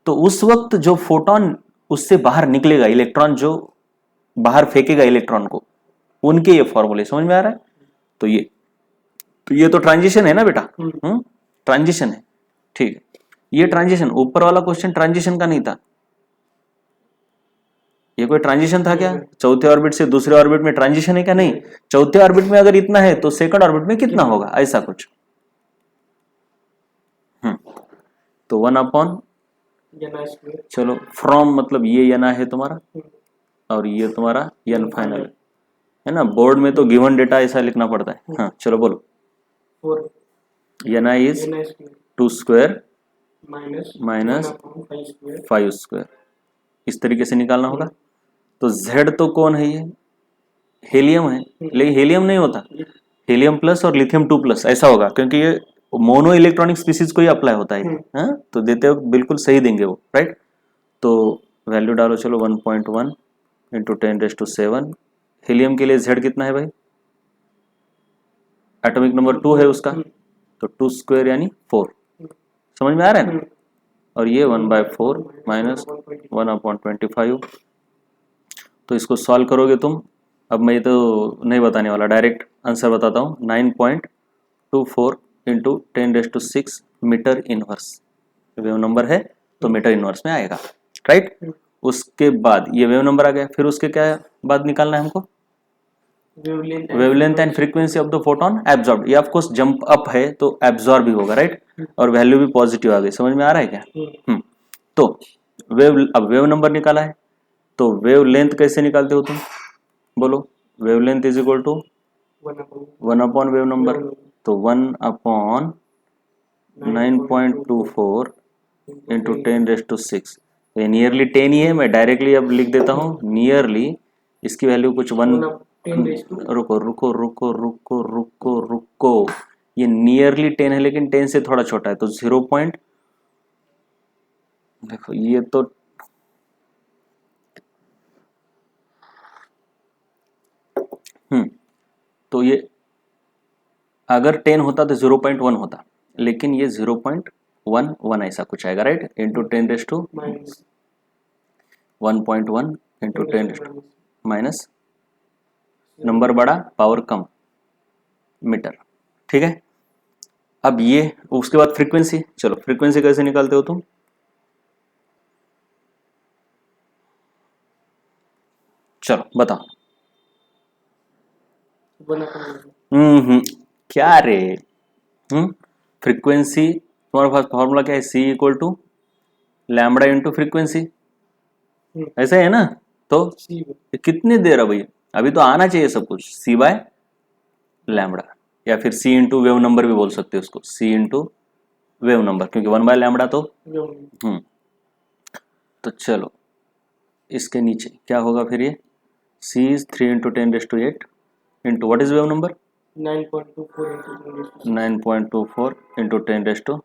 तो उस वक्त जो फोटोन उससे बाहर निकलेगा, इलेक्ट्रॉन जो बाहर फेंकेगा इलेक्ट्रॉन को, उनके ये फॉर्मूले समझ में आ रहा है? तो ये तो ट्रांजिशन है ना बेटा, ट्रांजिशन है, ठीक है। ये ट्रांजिशन, ऊपर वाला क्वेश्चन ट्रांजिशन का नहीं था, ये कोई ट्रांजिशन था क्या? चौथे ऑर्बिट से दूसरे ऑर्बिट में ट्रांजिशन है क्या? नहीं। चौथे ऑर्बिट में अगर इतना है तो सेकंड ऑर्बिट में कितना होगा, ऐसा कुछ। तो 1/, चलो फ्रॉम मतलब ये यना है तुम्हारा और ये तुम्हारा यन फाइनल है ना। बोर्ड में तो गिवन डेटा ऐसा लिखना पड़ता है। हाँ चलो बोलो, यना इज 2 स्क्वायर माइनस 5 स्क्वायर, इस तरीके से निकालना होगा। तो Z तो कौन है? ये हेलियम है, लेकिन हेलियम नहीं होता, हेलियम प्लस और लिथियम 2+ ऐसा होगा, क्योंकि ये मोनो इलेक्ट्रॉनिक स्पीसीज को ही अप्लाई होता है। हाँ तो देते हो बिल्कुल सही देंगे वो, राइट। तो वैल्यू डालो, चलो 1.1 इंटू 10⁷। हीलियम के लिए Z कितना है भाई? एटॉमिक नंबर 2 है उसका, तो 2 स्क्वायर यानी 4, समझ में आ रहा है ना। और ये 1/4 माइनस 1/25। तो इसको सॉल्व करोगे तुम, अब मैं ये तो नहीं बताने वाला, डायरेक्ट आंसर बताता हूँ। 9.24 into 10⁶ metre inverse wave number है, तो मीटर इनवर्स में आएगा, राइट। उसके बाद ये वेव नंबर आ गया, फिर उसके क्या बाद निकालना है हमको? Wavelength and frequency of the photon absorb. ये ऑफ कोर्स जंप अप है तो एब्जॉर्ब भी होगा, राइट। और वैल्यू भी पॉजिटिव आ गई, समझ में आ रहा है क्या? तो अब वेव नंबर निकाला है, तो वेव लेंथ कैसे निकालते हो तुम? बोलो, wavelength is equal to 1/, wave number, तो 1/9.24 इंटू 10⁶। ये नियरली 10 ही है, मैं डायरेक्टली अब लिख देता हूँ नियरली, इसकी वैल्यू कुछ 1, रुको रुको रुको रुको रुको रुको, ये नियरली 10 है लेकिन 10 से थोड़ा छोटा है, तो 0. देखो ये तो ये अगर 10 होता तो 0.1 होता, लेकिन ये 0.11 ऐसा कुछ आएगा, right. Into 10⁻⁻, 1.1 into 10 minus, number बड़ा पावर कम, मीटर। ठीक है, अब ये उसके बाद फ्रीक्वेंसी, चलो फ्रीक्वेंसी कैसे निकालते हो तुम? चलो बताओ। क्या रे? फ्रीक्वेंसी तुम्हारे पास फॉर्मूला क्या है? C equal to lambda into frequency, ऐसा है ना? तो कितनी देर है भैया? अभी तो आना चाहिए सब कुछ, सी बाय लैम्बडा, या फिर सी इंटू वेव नंबर भी बोल सकते हो उसको, सी इंटू वेव नंबर, क्योंकि 1 बाय लैम्बडा तो तो चलो इसके नीचे क्या होगा फिर? ये c is 3 into 10⁸ into what is wave number? 9.24 into 10⁶।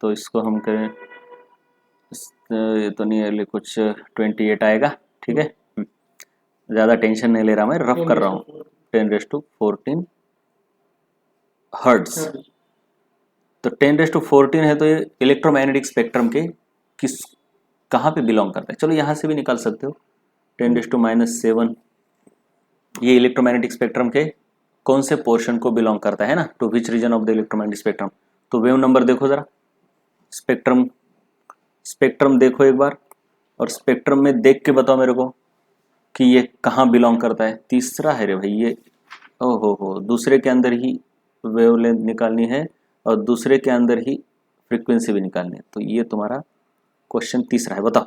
तो इसको हम करें, ये तो नियरली कुछ 28 आएगा। ठीक है, ज़्यादा टेंशन नहीं ले रहा, मैं रफ कर रहा हूँ। 10⁻14 हर्ट्ज। तो 10⁻14 है, तो ये इलेक्ट्रोमैग्नेटिक स्पेक्ट्रम के किस कहाँ पे बिलोंग करता है? चलो यहाँ से भी निकाल सकते हो। 10⁻⁷ ये इलेक्ट्रोमैग्नेटिक स्पेक्ट्रम के कौन से पोर्शन को बिलोंग करता है ना, to which region of the electromagnetic spectrum. तो वेव नंबर देखो जरा, स्पेक्ट्रम देखो एक बार, और स्पेक्ट्रम में देख के बताओ मेरे को कि ये कहाँ बिलोंग करता है। तीसरा है रे भाई ये, ओहो, दूसरे के अंदर ही वेवलेंथ निकालनी है और दूसरे के अंदर ही फ्रीक्वेंसी भी निकालनी है। तो ये तुम्हारा क्वेश्चन तीसरा है। बताओ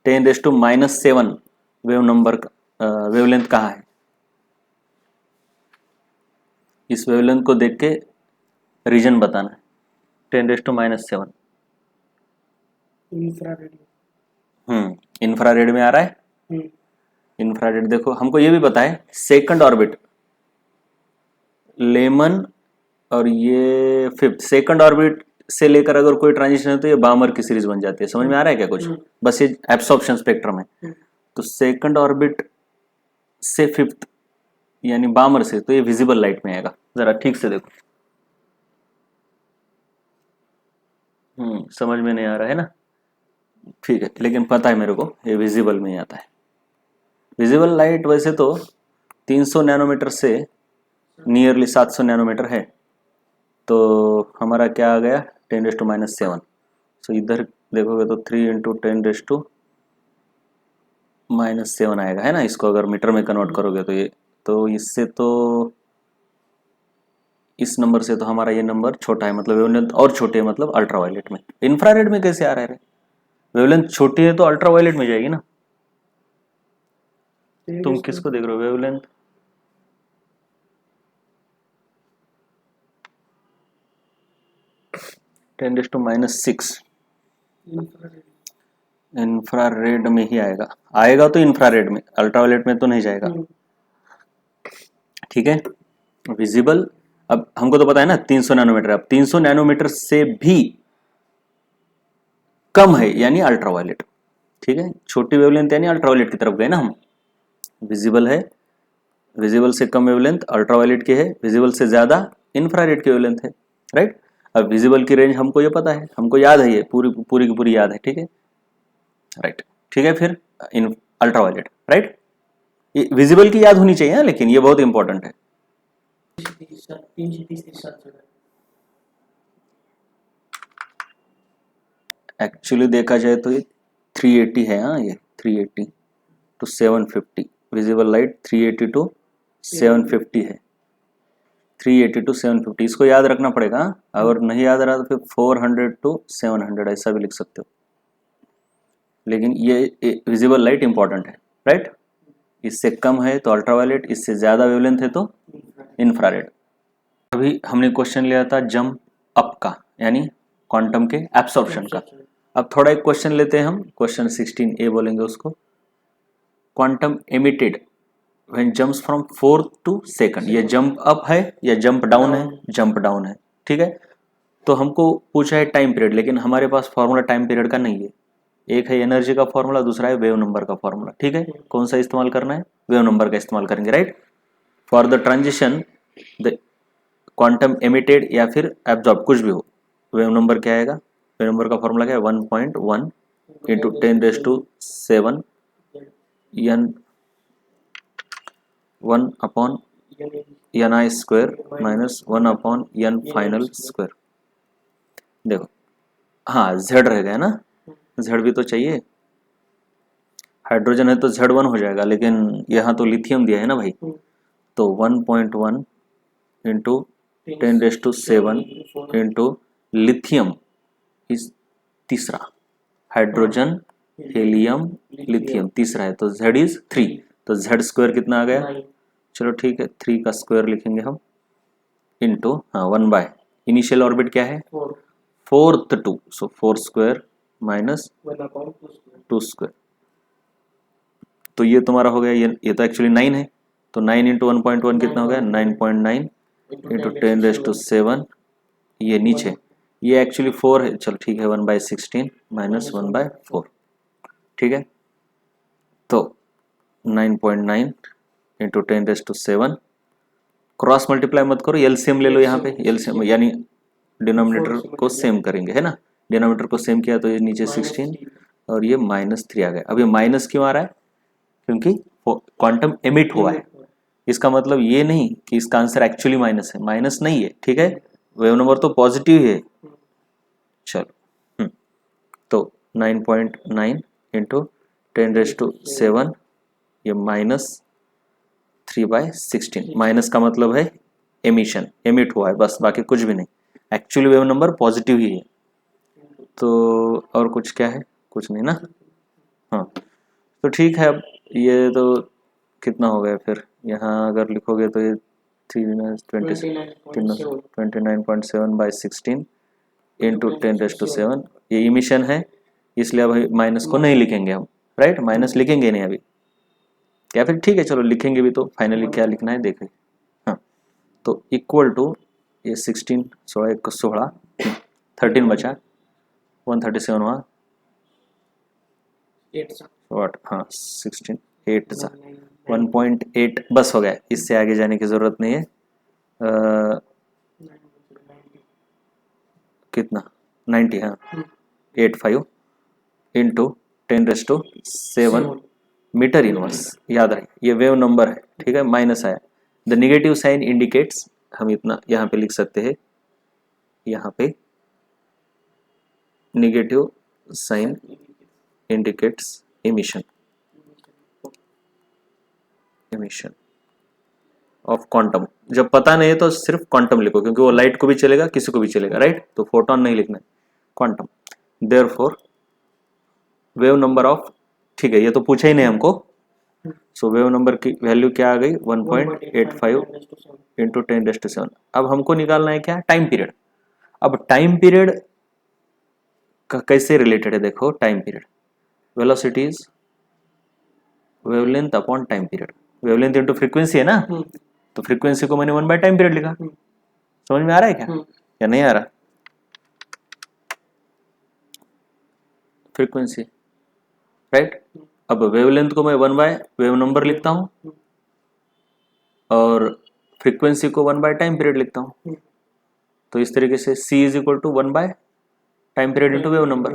10⁻⁷ वेव नंबर का वेवलेंथ कहाँ है? इस वेवलेंथ को देख के रीजन बताना है। 10⁻⁷। इंफ्रारेड में आ रहा है। इंफ्रारेड देखो, हमको ये भी पता है सेकंड ऑर्बिट लेमन, और ये फिफ्थ। सेकंड ऑर्बिट से लेकर अगर कोई ट्रांजिशन है तो ये बामर की सीरीज बन जाती है। समझ में आ रहा है क्या कुछ? बस ये एब्सॉर्प्शन स्पेक्ट्रम है। तो सेकंड ऑर्बिट से फिफ्थ यानी बामर से, तो ये विजिबल लाइट में आएगा। जरा ठीक से देखो। समझ में नहीं आ रहा है ना? ठीक है, लेकिन पता है मेरे को ये विजिबल में ही आता है। विजिबल लाइट वैसे तो 300 नैनोमीटर से नियरली 700 नैनोमीटर है। तो हमारा क्या आ गया? 10⁻⁷। सो इधर देखोगे तो 3 इंटू 10⁻⁷ आएगा, है ना? इसको अगर मीटर में कन्वर्ट करोगे तो ये, तो इससे तो इस नंबर से तो हमारा ये नंबर छोटा है, मतलब वेवलेंथ और छोटी है, मतलब अल्ट्रावायलेट में। इंफ्रारेड में कैसे आ रहा है? वेवलेंथ छोटी है तो अल्ट्रावायलेट में जाएगी ना। तुम किसको देख रहे हो? वेवलेंथ (10⁻⁶) इंफ्रारेड में ही आएगा तो इंफ्रारेड में, अल्ट्रावायलेट में तो नहीं जाएगा। ठीक है, विजिबल। अब हमको तो पता है ना 300 नैनोमीटर। अब 300 नैनोमीटर से भी कम है यानी अल्ट्रावायलेट। ठीक है, छोटी वेवलेंथ यानी अल्ट्रावायलेट की तरफ गए ना हम। विजिबल है, विजिबल से कम वेवलेंथ अल्ट्रावायलेट की है, विजिबल से ज्यादा इंफ्रारेड की वेवलेंथ है। राइट, अब विजिबल की रेंज हमको ये पता है, हमको याद है, ये पूरी की पूरी याद है। ठीक है, राइट। ठीक है, फिर इन अल्ट्रावायलेट, राइट। विजिबल की याद होनी चाहिए, लेकिन ये बहुत इंपॉर्टेंट है। एक्चुअली देखा जाए तो ये 380 है। हाँ, ये 380 टू 750 विजिबल लाइट 380 टू 750 है। 380 टू 750 इसको याद रखना पड़ेगा। अगर नहीं याद रहा तो फिर 400 टू 700 ऐसा भी लिख सकते हो। लेकिन ये विजिबल लाइट इंपॉर्टेंट है, राइट। इससे कम है तो अल्ट्रावायलेट, इससे ज़्यादा वेवलेंथ है तो इंफ्रारेड। अभी हमने क्वेश्चन लिया था जंप अप का, यानी क्वांटम के एब्सॉर्प्शन का। अब थोड़ा एक क्वेश्चन लेते हैं हम, क्वेश्चन 16A बोलेंगे उसको। Quantum emitted when jumps from 4th to 2nd। ये जंप अप है या जंप डाउन है? जंप डाउन है। ठीक है, तो हमको पूछा है टाइम पीरियड, लेकिन हमारे पास फॉर्मूला टाइम पीरियड का नहीं है। एक है एनर्जी का फॉर्मूला, दूसरा है वेव नंबर का फॉर्मूला। ठीक है, कौन सा इस्तेमाल करना है? वेव नंबर का इस्तेमाल करेंगे, right. For the transition the quantum emitted या फिर एब्जॉर्ब, कुछ भी हो, वेव नंबर क्या आएगा? वेव नंबर का फॉर्मूला क्या है? 1.1 into 10⁻⁷ n 1 upon n i square minus 1 upon n final square. देखो हाँ Z रह गया ना, Z भी तो चाहिए, हाइड्रोजन है तो Z1 हो जाएगा, लेकिन यहाँ तो लिथियम दिया है ना भाई, तो 1.1 इंटू 10⁻⁷ इंटू लिथियम इस तीसरा, हाइड्रोजन हीलियम लिथियम तीसरा है, तो Z इज 3, तो Z स्क्वायर कितना आ गया, चलो ठीक है 3 का स्क्वायर लिखेंगे हम इंटू हाँ 1 बाय इनिशियल ऑर्बिट क्या है 4th 2, सो 4 स्क्वायर माइनस 2 स्क्वायर, तो ये तुम्हारा हो गया, ये तो एक्चुअली 9 है, तो 9 इंटू 1.1 कितना हो गया 9.9 इंटू 10⁻⁷, ये नीचे ये एक्चुअली 4 है, चलो ठीक है 1/16 माइनस 1/4, ठीक है, तो 9.9 इंटू 10⁻⁷, क्रॉस मल्टीप्लाई मत करो, एलसीएम ले लो यहाँ पे, एलसीएम यानी डिनोमिनेटर को सेम करेंगे, है ना, डिनोमिनेटर को सेम किया तो ये नीचे 16 और ये -3 आ गया। अब ये माइनस क्यों आ रहा है, क्योंकि क्वांटम एमिट हुआ है, इसका मतलब ये नहीं कि इसका आंसर एक्चुअली माइनस है, माइनस नहीं है, ठीक है, वेव नंबर तो पॉजिटिव है। चलो तो 9.9 इंटू 10⁻⁷, ये -3/16, माइनस का मतलब है एमिशन, एमिट हुआ है बस, बाकी कुछ भी नहीं, एक्चुअली वेव नंबर पॉजिटिव ही है। तो और कुछ क्या है, कुछ नहीं ना, हाँ तो ठीक है। अब ये तो कितना हो गया फिर, यहाँ अगर लिखोगे तो ये 29.7/16 इंटू 10⁻⁷, ये इमिशन है, इसलिए अब माइनस को नहीं लिखेंगे हम, राइट, माइनस लिखेंगे नहीं अभी, क्या फिर ठीक है चलो लिखेंगे भी, तो फाइनली क्या लिखना है देखें, हाँ तो इक्वल टू ये 16 16 13 बचा, 137 हुआ व्हाट, हाँ 16 8 सा 1.8 बस हो गया, इससे आगे जाने की जरूरत नहीं है। कितना 90, हाँ 85 इंटू 10⁻⁷ मीटर इनवर्स, याद रहे ये वेव नंबर है, ठीक है, माइनस आया, द नेगेटिव साइन इंडिकेट्स, हम इतना यहाँ पे लिख सकते हैं, यहाँ पे negative sign indicates emission, emission of quantum, जब पता नहीं है तो सिर्फ क्वांटम लिखो, क्योंकि वो लाइट को भी चलेगा किसी को भी चलेगा, राइट, तो फोटोन नहीं लिखना है, quantum, therefore wave number of, ठीक है ये तो पूछा ही नहीं हमको, सो वेव नंबर की वैल्यू क्या आ गई 1.85 इंटू 10⁻⁷। अब हमको निकालना है क्या, टाइम पीरियड। अब टाइम पीरियड का कैसे रिलेटेड है, देखो time period, velocity is wavelength upon time period, wavelength into frequency है ना, तो फ्रीक्वेंसी को मैंने 1 बाय टाइम पीरियड लिखा, समझ में आ रहा है क्या या नहीं आ रहा, फ्रीक्वेंसी, राइट, अब वेवलेंथ को मैं 1 बाय वेव नंबर लिखता हूँ और फ्रीक्वेंसी को 1 बाय टाइम पीरियड लिखता हूँ, तो इस तरीके से c is equal to 1 by time period into wave number,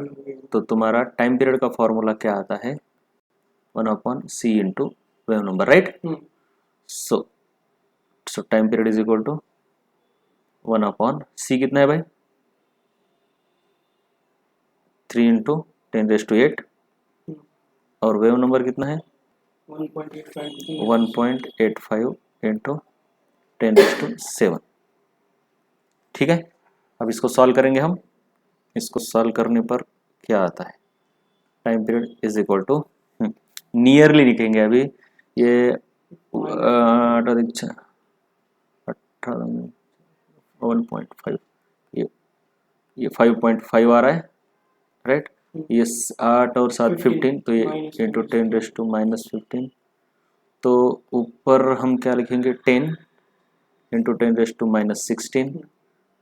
तो तुम्हारा टाइम पीरियड का फॉर्मूला क्या आता है 1/c into wave number, right, so time period is equal to 1/c, कितना है भाई 3 इंटू 10⁻⁸, और वेव नंबर कितना है 1.85 इंटू 10⁻⁷, ठीक है। अब इसको सॉल्व करेंगे हम, इसको सॉल्व करने पर क्या आता है, time period is equal to, nearly लिखेंगे अभी, ये 1.5, ये 5.5 आ रहा है, राइट, ये 8 और 7 15, तो ये इंटू 10⁻⁻15, तो ऊपर हम क्या लिखेंगे 10 इंटू 10⁻⁻16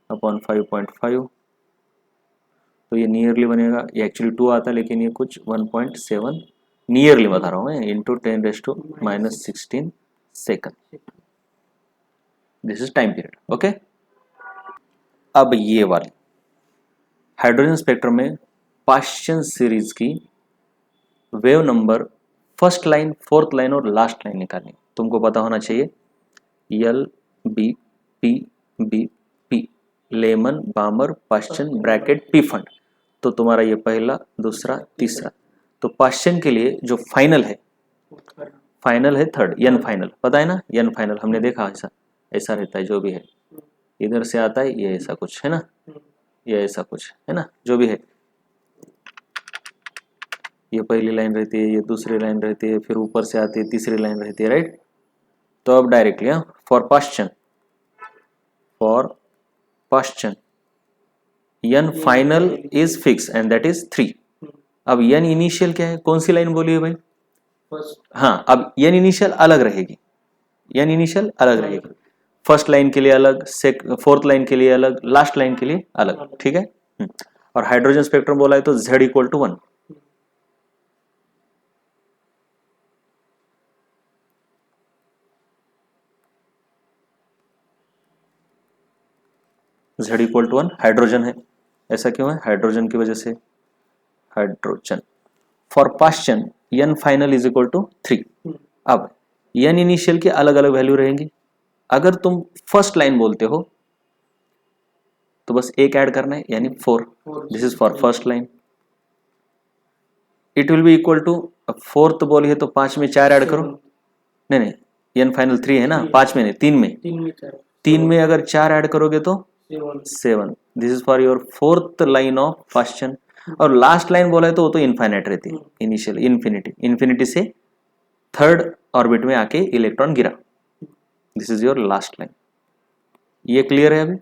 अपॉन 5.5, तो ये नियरली बनेगा, ये एक्चुअली 2 आता है लेकिन ये कुछ 1.7 नियरली बता रहा हूँ मैं, into 10⁻⁻16 second, this is time period, okay. अब ये वाली हाइड्रोजन स्पेक्ट्रम में पाश्चन सीरीज की wave number first line, fourth line और लास्ट लाइन निकालनी। तुमको पता होना चाहिए L B P B P, Lyman, Balmer, Paschen, Brackett, Pfund. तो तुम्हारा ये पहला, दूसरा, तीसरा। तो पाश्चन के लिए जो फाइनल है थर्ड, एन फाइनल, पता है ना, एन फाइनल हमने देखा, ऐसा ऐसा रहता है जो भी है, इधर से आता है ये ऐसा कुछ है ना, ये ऐसा कुछ है ना, जो भी है, ये पहली लाइन रहती है, ये दूसरी लाइन रहती है, फिर ऊपर से आती है तीसरी लाइन रहती है, राइट। तो अब directly for Paschen n final is fix and that is 3। अब एन इनिशियल क्या है, कौन सी लाइन बोली है भाई? हाँ, अब एन इनिशियल अलग रहेगी, एन इनिशियल अलग रहेगी, फर्स्ट लाइन के लिए अलग, फोर्थ लाइन के लिए अलग, लास्ट लाइन के लिए अलग, ठीक है। और हाइड्रोजन स्पेक्ट्रम बोला है तो Z equal to 1। Z equal to 1 hydrogen है, ऐसा क्यों है? हाइड्रोजन की वजह से, hydrogen. For Paschen n final is equal to 3। अब एन इनिशियल की अलग अलग वैल्यू रहेंगी। अगर तुम फर्स्ट लाइन बोलते हो तो बस एक ऐड करना है, यानी 4। This is for first line. It will be equal to, fourth बोलिए तो 5 में 4 ऐड करो, नहीं एन फाइनल 3 है ना, 5 में नहीं, 3 में, 3 में अगर 4 ऐड करोगे तो 7। This is for your fourth line of पाश्चन। और लास्ट लाइन बोला है तो वो तो इनफाइनाइट रहती है, इनिशियल इन्फिनिटी से थर्ड ऑर्बिट में आके इलेक्ट्रॉन गिरा। This is your last line. ये क्लियर है अभी?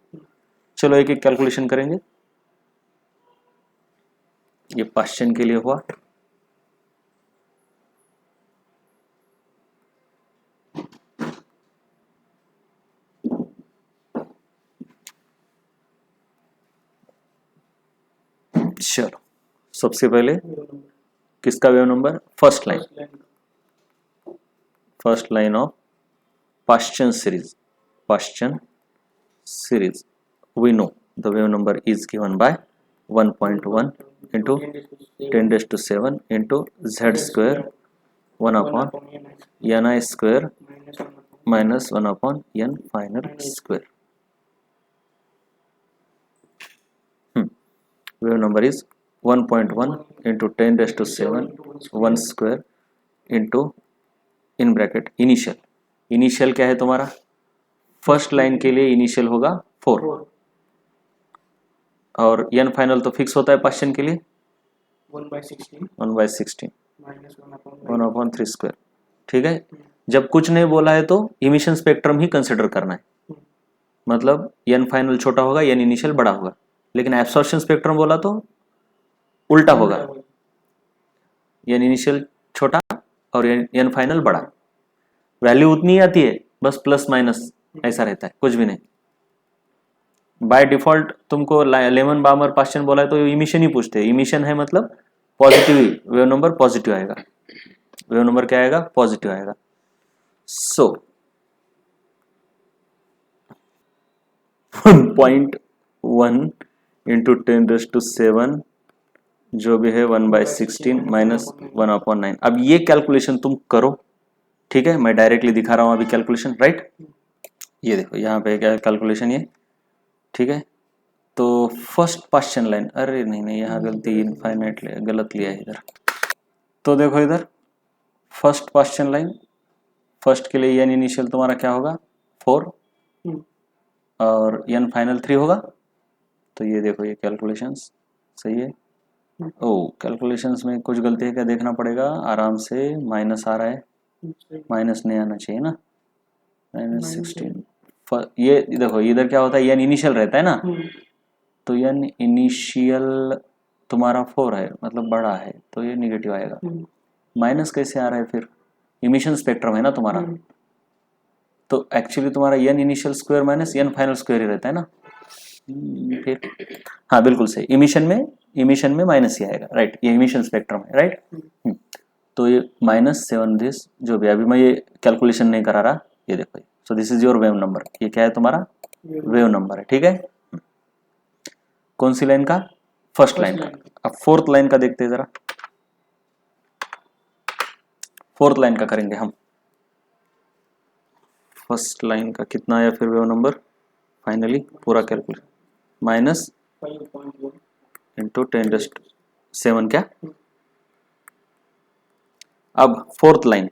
चलो एक एक कैलकुलेशन करेंगे। ये पाश्चन के लिए हुआ, चलो सबसे पहले किसका wave number? First line of Paschen series we know the wave number is given by 1.1 into 10⁻⁷ into z square 1 upon ni square minus 1 upon n final square. Wave number is 1.1 into 10⁻⁷ 1 square into in bracket initial क्या है तुम्हारा? First line के लिए initial होगा 4 और N final तो fix होता है पाश्चन के लिए 1/16 1/3 स्क्वायर, ठीक है। जब कुछ नहीं बोला है तो इमिशन स्पेक्ट्रम ही कंसिडर करना है, मतलब एन फाइनल छोटा होगा, एन इनिशियल बड़ा होगा। लेकिन एब्सॉर्प्शन स्पेक्ट्रम बोला तो उल्टा होगा, एन इनिशियल छोटा और एन फाइनल बड़ा। वैल्यू उतनी ही आती है, बस प्लस माइनस ऐसा रहता है, कुछ भी नहीं। बाय डिफॉल्ट तुमको लेमन बामर पाश्चन बोला है तो इमिशन ही पूछते हैं। इमिशन है मतलब पॉजिटिव, वेव नंबर पॉजिटिव आएगा। वेव नंबर क्या आएगा? पॉजिटिव आएगा। सो 1.1 इंटू 10⁻⁷ जो भी है 1/16 माइनस 1/9। अब ये कैलकुलेशन तुम करो, ठीक है। मैं डायरेक्टली दिखा रहा हूं अभी कैलकुलेशन, राइट। ये देखो यहाँ पे क्या कैलकुलेशन, ये ठीक है। तो फर्स्ट पाश्चन लाइन, अरे नहीं यहाँ गलती, इनफाइनाइट गलत लिया है इधर। तो देखो इधर फर्स्ट पाश्चन लाइन, फर्स्ट के लिए एन इनिशियल तुम्हारा क्या होगा? 4 और एन फाइनल 3 होगा। तो ये देखो ये कैलकुलेशंस सही है। ओ कैलकुलेशंस में कुछ गलती है क्या, देखना पड़ेगा आराम से। माइनस आ रहा है, माइनस नहीं आना चाहिए ना, -16। ये देखो इधर क्या होता है, एन इनिशियल रहता है ना, तो एन इनिशियल तुम्हारा 4 है, मतलब बड़ा है, तो ये निगेटिव आएगा। माइनस कैसे आ रहा है फिर? इमिशन स्पेक्ट्रम है ना तुम्हारा, तो एक्चुअली तुम्हारा n initial square minus n final square ही रहता है ना। फिर हाँ बिल्कुल सही, इमिशन में माइनस ही आएगा, राइट। ये इमिशन स्पेक्ट्रम है, राइट। तो ये -7 दिस जो भी, अभी मैं ये कैलकुलेशन नहीं करा रहा, ये देखो। So this is your wave number. ये क्या है तुम्हारा? वेव नंबर है, ठीक है। कौन सी लाइन का? फर्स्ट लाइन का। अब फोर्थ लाइन का देखते हैं जरा। फोर्थ लाइन का करेंगे हम। फर्स्ट लाइन का कितना आया फिर वेव नंबर फाइनली पूरा कैलकुलेट माइनस 5.1 इंटू 10⁻7 क्या। अब fourth line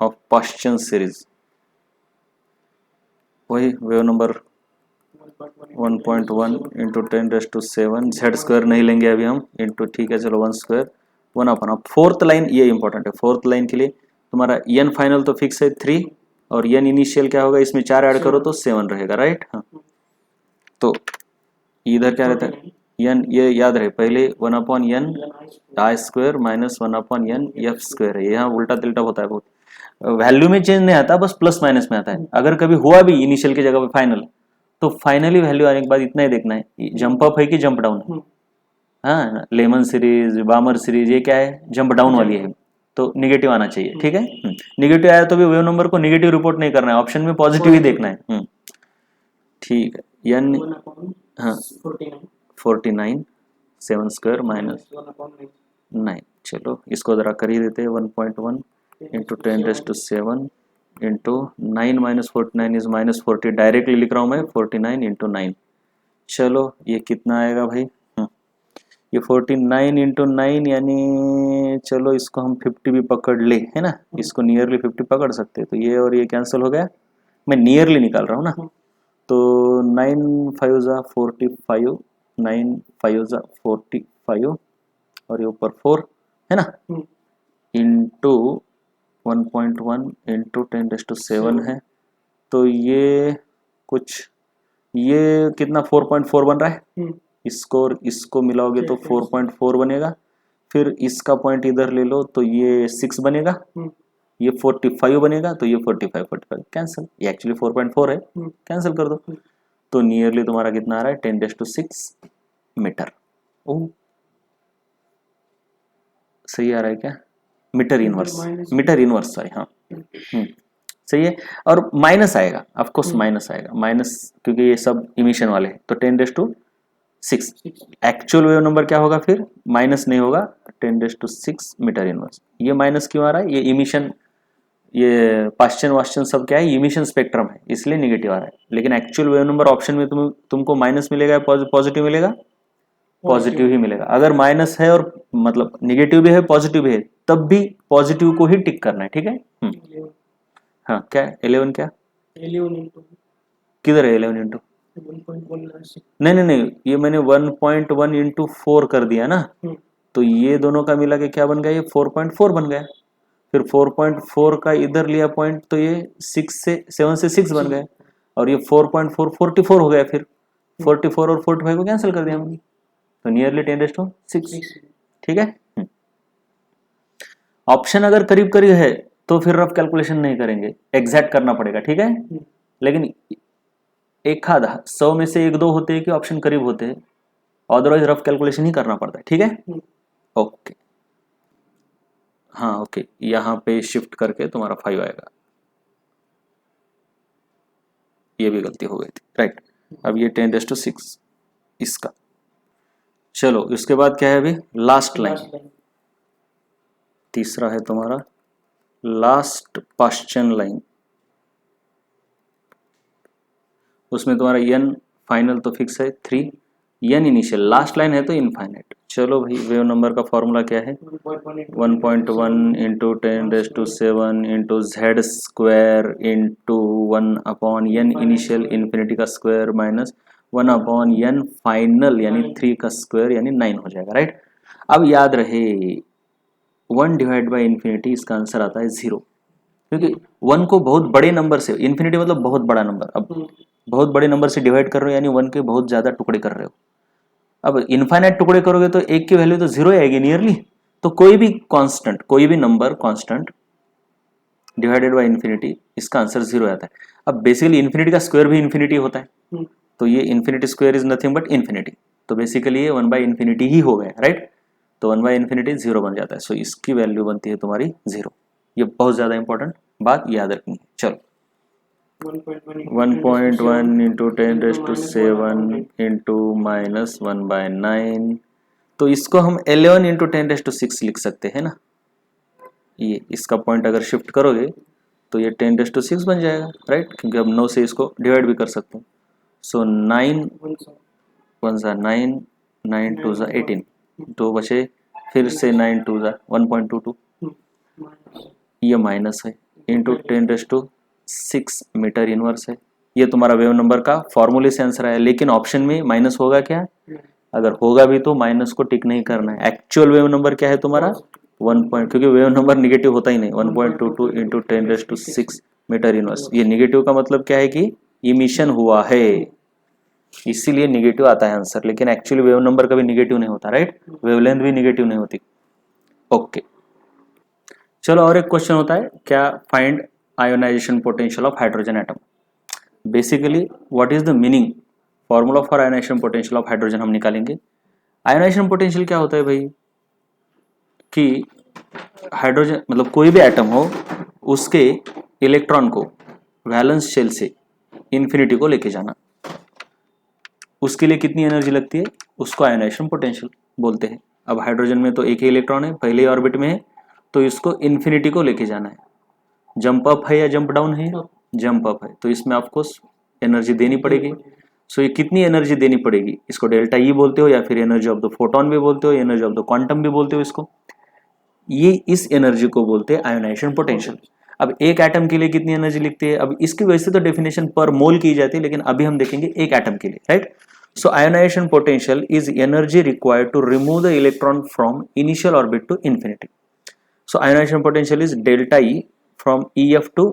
of Paschen series वही wave number 1.1 into 10⁻7 z square नहीं लेंगे अभी हम इंटू ठीक है चलो 1 स्क्वायर 1/। फोर्थ लाइन ये इंपॉर्टेंट है, फोर्थ लाइन के लिए तुम्हारा एन फाइनल तो फिक्स है 3 और एन इनिशियल क्या होगा, इसमें 4 ऐड करो तो 7 रहेगा, राइट। हाँ तो इधर क्या रहता है एन, ये याद रहे पहले 1/n i square minus 1/n f square है, यहाँ उल्टा तिल्टा होता है बहुत, वैल्यू में चेंज नहीं आता बस प्लस माइनस में आता है। अगर कभी हुआ भी इनिशियल की जगह पे फाइनल तो फाइनली वैल्यू आने के बाद इतना ही देखना है जंप अप है कि जंप डाउन है। हाँ लेमन सीरीज बामर सीरीज ये क्या है जंप डाउन वाली है तो निगेटिव आना चाहिए, ठीक है। निगेटिव आया तो भी वेव नंबर को निगेटिव रिपोर्ट नहीं करना है, ऑप्शन में पॉजिटिव ही देखना है। ठीक है एन हाँ 49 7 स्क्वायर माइनस 9, चलो इसको जरा कर ही देते हैं 1.1 into 10⁻7 into 9 minus 49 is minus 40, directly लिख रहा हूँ मैं 49 इंटू 9। चलो ये कितना आएगा भाई, ये 49 इंटू 9 यानी चलो इसको हम 50 भी पकड़ ले है ना, इसको नियरली 50 पकड़ सकते हैं तो ये और ये कैंसिल हो गया, मैं नियरली निकाल रहा हूँ ना। तो 9 5 ज़ा 45 9 5 ज़ा 45 और ये ऊपर 4 है ना इंटू 1.1 इंटू 10⁻7 है तो ये कुछ ये कितना 4.4 बन रहा है। इसको और इसको मिलाओगे तो 4.4 बनेगा, फिर इसका पॉइंट इधर ले लो तो ये 6 बनेगा, ये 45 बनेगा तो ये 45 कैंसिल, ये एक्चुअली 4.4 है कैंसिल कर दो तो नियरली तुम्हारा कितना आ रहा है 10⁻6 मीटर। ओह सही आ रहा है क्या, मीटर इनवर्स सॉरी हाँ सही है। और माइनस आएगा ऑफ कोर्स माइनस आएगा, माइनस क्योंकि ये सब इमिशन वाले हैं तो 10⁻6 एक्चुअल वेव नंबर क्या होगा फिर माइनस नहीं होगा 10⁻6 मीटर इनवर्स। ये माइनस क्यों आ रहा है, ये इमिशन ये पाश्चन वाश्चन सब क्या है इमिशन स्पेक्ट्रम है इसलिए निगेटिव आ रहा है, लेकिन एक्चुअल वेव नंबर ऑप्शन में तुमको माइनस मिलेगा पॉजिटिव मिलेगा, पॉजिटिव ही मिलेगा। अगर माइनस है और मतलब निगेटिव भी है पॉजिटिव भी है तब भी पॉजिटिव को ही टिक करना है, ठीक है। हाँ क्या 11 क्या 11 इंटू किधर है 11 इंटू 1.1 नहीं ये मैंने 1.1 इंटू 4 कर दिया ना तो ये दोनों का मिला के क्या बन गया, ये 4.4 बन गया, फिर 4.4 का इधर लिया पॉइंट तो ये 7 से 6 बन गया और ये 4.4 44 हो गया, फिर 44 और 45 को कैंसिल कर दिया हमने तो नियरली 10⁻6, ठीक है। ऑप्शन अगर करीब करीब है तो फिर रफ कैलकुलेशन नहीं करेंगे, एग्जैक्ट करना पड़ेगा, ठीक है। लेकिन एक आधा 100 में से 1-2 होते हैं कि ऑप्शन करीब होते हैं, अदरवाइज रफ कैलकुलेशन ही करना पड़ता है, ठीक है। ओके हाँ ओके यहाँ पे शिफ्ट करके तुम्हारा 5 आएगा, ये भी गलती हो गई थी, राइट। अब ये 10⁻6 इसका, चलो इसके बाद क्या है अभी लास्ट लाइन, तीसरा है तुम्हारा लास्ट पाश्चन लाइन, उसमें तुम्हारा एन फाइनल तो फिक्स है 3, एन इनिशियल, लास्ट लाइन है तो इनफाइनाइट। चलो भाई वेव नंबर का फॉर्मूला क्या है 1.1 into 10⁻7 into Z square into 1/n initial infinity का स्क्वायर माइनस 1/n फाइनल यानी 3 का स्क्वायर यानी 9 हो जाएगा, राइट। अब याद रहे 1 डिवाइड बाई इन्फिनिटी इसका आंसर आता है 0, क्योंकि 1 को बहुत बड़े नंबर से, इन्फिनिटी मतलब बहुत बड़ा नंबर, अब बहुत बड़े नंबर से डिवाइड कर रहे हो यानी 1 के बहुत ज़्यादा टुकड़े कर रहे हो। अब इनफाइनाइट टुकड़े करोगे तो एक की वैल्यू तो 0 आएगी नियरली, तो कोई भी कांस्टेंट कोई भी number constant divided by infinity इसका आंसर 0 आता है। अब बेसिकली इन्फिनिटी का स्क्वायर भी इन्फिनिटी होता है तो ये infinity square is nothing but infinity, तो बेसिकली ये 1/इन्फिनिटी ही हो गया, राइट। तो 1/इन्फिनिटी 0 बन जाता है, सो इसकी वैल्यू बनती है तुम्हारी 0। ये बहुत ज़्यादा इंपॉर्टेंट बात याद रखनी है। चलो 1.1 इंटू 10⁻7 इंटू माइनस 1/9 तो इसको हम 11 इंटू 10⁶ लिख सकते हैं ना, ये इसका पॉइंट अगर शिफ्ट करोगे तो ये 10⁶ बन जाएगा, राइट, क्योंकि अब 9 से इसको डिवाइड भी कर सकते हैं। सो 9 1 ज़ा 9, 9 2 ज़ा 18, 2 बचे, फिर से 9 2 ज़ा 1.22, ये माइनस है, इंटू 10⁶ मीटर इनवर्स है। ये तुम्हारा वेव नंबर का फॉर्मूले से आंसर आया, लेकिन ऑप्शन में माइनस होगा क्या? अगर होगा भी तो माइनस को टिक नहीं करना है। एक्चुअल वेव नंबर क्या है तुम्हारा 1 पॉइंट, क्योंकि वेव नंबर निगेटिव होता ही नहीं, 1.22 इंटू 10⁶ मीटर इनवर्स। ये निगेटिव का मतलब क्या है कि इमिशन हुआ है, इसीलिए निगेटिव आता है आंसर, लेकिन एक्चुअली वेव नंबर कभी निगेटिव नहीं होता, राइट, वेवलेंथ भी निगेटिव नहीं होती। ओके, चलो और एक क्वेश्चन होता है क्या, find ionization potential of hydrogen atom. Basically what is the meaning, formula for ionization potential of hydrogen हम निकालेंगे। आयोनाइजेशन पोटेंशियल क्या होता है भाई, कि हाइड्रोजन मतलब कोई भी एटम हो, उसके इलेक्ट्रॉन को वैलेंस शेल से इन्फिनिटी को लेके जाना, उसके लिए कितनी एनर्जी लगती है, उसको आयोनाइजेशन पोटेंशियल बोलते हैं। अब हाइड्रोजन में तो एक ही इलेक्ट्रॉन है, पहले ऑर्बिट में है, तो इसको इन्फिनिटी को लेके जाना है। जंप अप है या जंप डाउन है, जंप अप है, तो इसमें आपको एनर्जी देनी पड़ेगी। सो ये कितनी एनर्जी देनी पड़ेगी, इसको डेल्टा ई बोलते हो, या फिर एनर्जी ऑफ द फोटोन भी बोलते हो, एनर्जी ऑफ द क्वांटम भी बोलते हो इसको। ये इस एनर्जी को बोलते हैं आयोनाइजेशन पोटेंशियल। अब एक एटम के लिए कितनी एनर्जी लिखती है, अब इसकी वजह से तो डेफिनेशन पर मोल की जाती है, लेकिन अभी हम देखेंगे एक एटम के लिए, right. So ionization potential is energy required to remove the electron from initial orbit to infinity. So ionization potential is delta E from EF to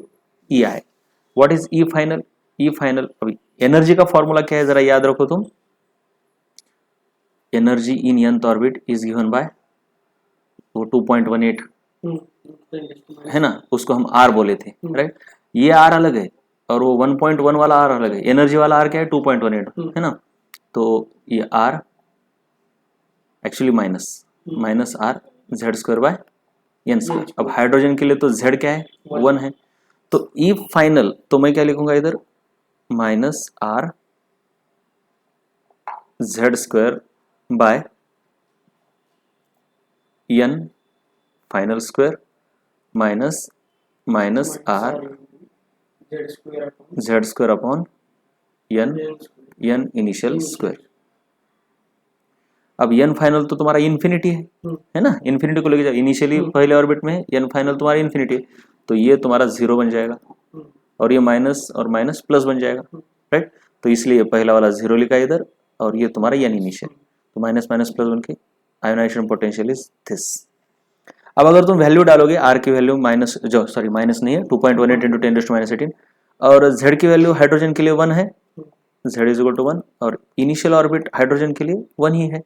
EI। What is E final, E final, अभी energy का formula क्या है जरा याद रखो तुम, energy in nth orbit is given by 2.18 है ना, उसको हम R बोले थे, राइट। ये R अलग है और वो 1.1 वाला R अलग है, एनर्जी वाला R क्या है 2.18 है ना, तो ये R actually minus R Z² by n²। अब हाइड्रोजन के लिए तो Z क्या है 1 है, तो ई फाइनल तो मैं क्या लिखूंगा इधर -R Z² by n final square minus R Z² upon n initial square. अब n फाइनल तो तुम्हारा इन्फिनिटी है ना, इन्फिनिटी को लेके जाओ, इनिशियली पहले ऑर्बिट में n फाइनल तुम्हारा इन्फिनिटी है, तो ये तुम्हारा 0 बन जाएगा और ये माइनस और माइनस प्लस बन जाएगा, राइट। तो इसलिए पहला वाला 0 लिखा इधर और ये तुम्हारा n इनिशियल, तो माइनस माइनस प्लस बन के आयोनाइजेशन पोटेंशियल इज दिस। अब अगर तुम वैल्यू डालोगे R की वैल्यू माइनस नहीं है 2.18 इंटू 10⁻18 और Z की वैल्यू हाइड्रोजन के लिए 1 है, Z इज इक्वल टू 1 और इनिशियल ऑर्बिट हाइड्रोजन के लिए 1 ही है,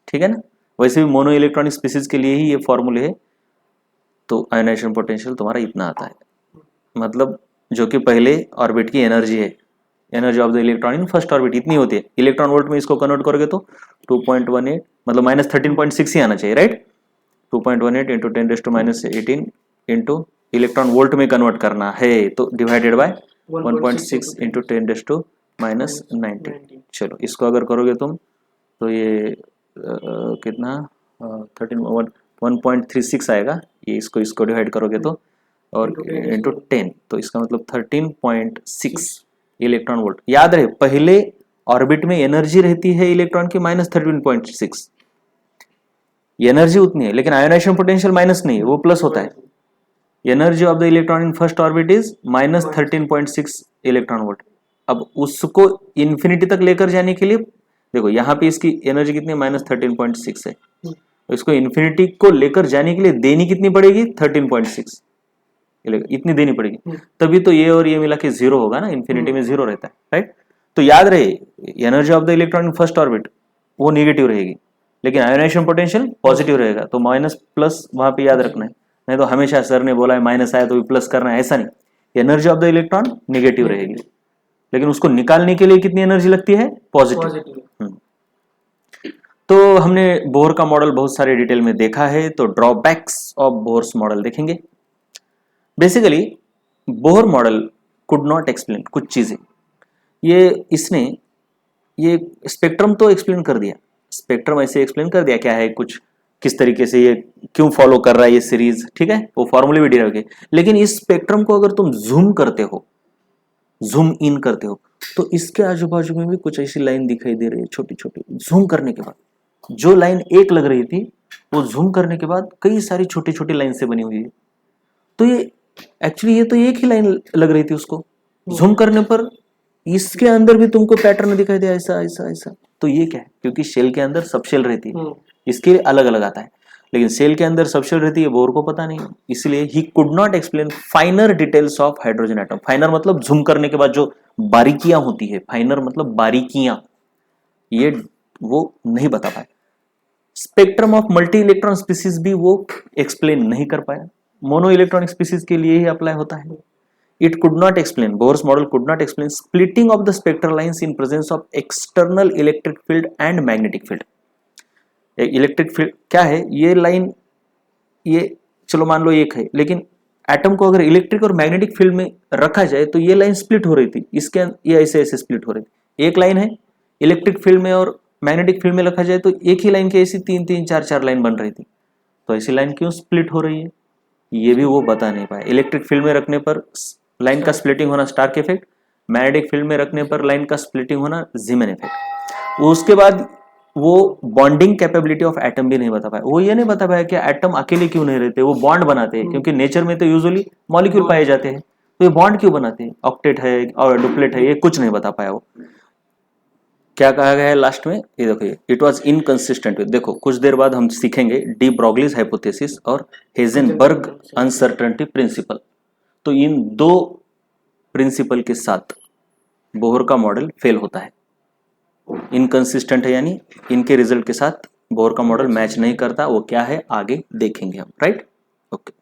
ठीक है ना। वैसे भी मोनो इलेक्ट्रॉनिक स्पीसीज के लिए ही ये फॉर्मूले है। तो आयोनाइजेशन पोटेंशियल तुम्हारा इतना आता है, मतलब जो कि पहले ऑर्बिट की एनर्जी है, energy of the electron in first orbit इतनी होती है। इलेक्ट्रॉन वोल्ट में इसको कन्वर्ट करोगे तो 2.18 मतलब -13.6 ही आना चाहिए, right. 2.18 into 10⁻18 into electron volt में कन्वर्ट करना है, तो डिवाइडेड बाय 1.6 इंटू 10⁻19। चलो इसको अगर करोगे तुम तो ये कितना 1.36 आएगा, ये इसको डिवाइड करोगे तो और इंटू 10, तो इसका मतलब 13.6 इलेक्ट्रॉन वोल्ट। याद रहे पहले ऑर्बिट में एनर्जी रहती है इलेक्ट्रॉन की -13.6, एनर्जी उतनी है, लेकिन आयोनाइजेशन पोटेंशियल माइनस नहीं है, वो प्लस होता है। Energy of the electron in first orbit is -13.6 electron volt. अब उसको इन्फिनिटी तक लेकर जाने के लिए देखो यहाँ पे इसकी एनर्जी कितनी है -13.6 है, इसको इन्फिनिटी को लेकर जाने के लिए देनी कितनी पड़ेगी 13.6 इतनी देनी पड़ेगी, तभी तो ये और ये मिला के 0 होगा ना, इन्फिनिटी में 0 रहता है, राइट। तो याद रहे energy of the electron in first orbit वो नेगेटिव रहेगी, लेकिन आयोनाइजेशन पोटेंशियल पॉजिटिव रहेगा, तो माइनस प्लस वहां पे याद रखना है, नहीं तो हमेशा सर ने बोला है माइनस आया तो भी प्लस करना है, ऐसा नहीं। Energy of the electron negative रहेगी, लेकिन उसको निकालने के लिए कितनी एनर्जी लगती है पॉजिटिव। तो हमने बोर का मॉडल बहुत सारे डिटेल में देखा है, तो ड्रॉबैक्स ऑफ बोर्स मॉडल देखेंगे। Basically Bohr model could not explain कुछ चीजें, ये इसने ये स्पेक्ट्रम तो एक्सप्लेन कर दिया, स्पेक्ट्रम ऐसे एक्सप्लेन कर दिया क्या है, कुछ किस तरीके से ये क्यों फॉलो कर रहा है ये सीरीज, ठीक है, वो फॉर्मूले भी डिराइव किए। लेकिन इस स्पेक्ट्रम को अगर तुम जूम करते हो, जूम इन करते हो, तो इसके आजू बाजू में भी कुछ ऐसी लाइन दिखाई दे रही है छोटी छोटी। जूम करने के बाद जो लाइन एक लग रही थी वो जूम करने के बाद कई सारी छोटी छोटी लाइन से बनी हुई है। तो ये एक्चुअली ये तो एक ही लाइन लग रही थी, उसको जूम करने पर इसके अंदर भी तुमको पैटर्न दिखाई दे ऐसा ऐसा ऐसा। तो ये क्या है, क्योंकि शेल के अंदर सब शेल रहती है, इसके लिए अलग अलग आता है, लेकिन सेल के अंदर सब शेल रहती है बोर को पता नहीं, इसलिए he could not explain फाइनर details of hydrogen atom. फाइनर मतलब जूम करने के बाद जो बारीकियां होती है, फाइनर मतलब बारीकियां, ये वो नहीं बता पाए। Spectrum of multi electron species भी वो एक्सप्लेन नहीं कर पाया, मोनो इलेक्ट्रॉनिक स्पीसीज के लिए ही अप्लाई होता है। It could not explain, Bohr's model could not explain splitting of the spectral lines in presence of external electric field and magnetic field. Electric field क्या है, ये लाइन ये चलो मान लो एक है, लेकिन एटम को अगर इलेक्ट्रिक और मैग्नेटिक फील्ड में रखा जाए तो ये लाइन स्प्लिट हो रही थी, इसके ये ऐसे ऐसे स्प्लिट हो रही थी। एक लाइन है इलेक्ट्रिक फील्ड में और मैग्नेटिक फील्ड में रखा जाए तो एक ही लाइन की ऐसी तीन तीन चार चार लाइन बन रही थी। तो ऐसी लाइन क्यों स्प्लिट हो रही है ये भी वो बता नहीं पाए। इलेक्ट्रिक फील्ड में रखने पर लाइन का स्प्लिटिंग होना स्टार्क इफेक्ट, मैग्नेटिक फील्ड में रखने पर लाइन का स्प्लिटिंग होना जीमैन इफेक्ट। उसके बाद वो बॉन्डिंग कैपेबिलिटी ऑफ एटम भी नहीं बता पाया। वो ये नहीं बता पाया कि एटम अकेले क्यों नहीं रहते, वो बॉन्ड बनाते हैं, क्योंकि नेचर में तो यूजुअली मॉलिक्यूल पाए जाते हैं, तो ये बॉन्ड क्यों बनाते हैं, ऑक्टेट है और डुप्लेट है, ये कुछ नहीं बता पाया वो। क्या कहा गया है लास्ट में, ये देखो, इट वाज इनकंसिस्टेंट विद, देखो कुछ देर बाद हम सीखेंगे डी ब्रोगलीज हाइपोथेसिस और हेजनबर्ग अनसर्टेनिटी प्रिंसिपल। तो इन दो प्रिंसिपल के साथ बोहर का मॉडल फेल होता है, इनकंसिस्टेंट है, यानी इनके रिजल्ट के साथ बोहर का मॉडल मैच नहीं करता। वो क्या है आगे देखेंगे हम, राइट, ओके।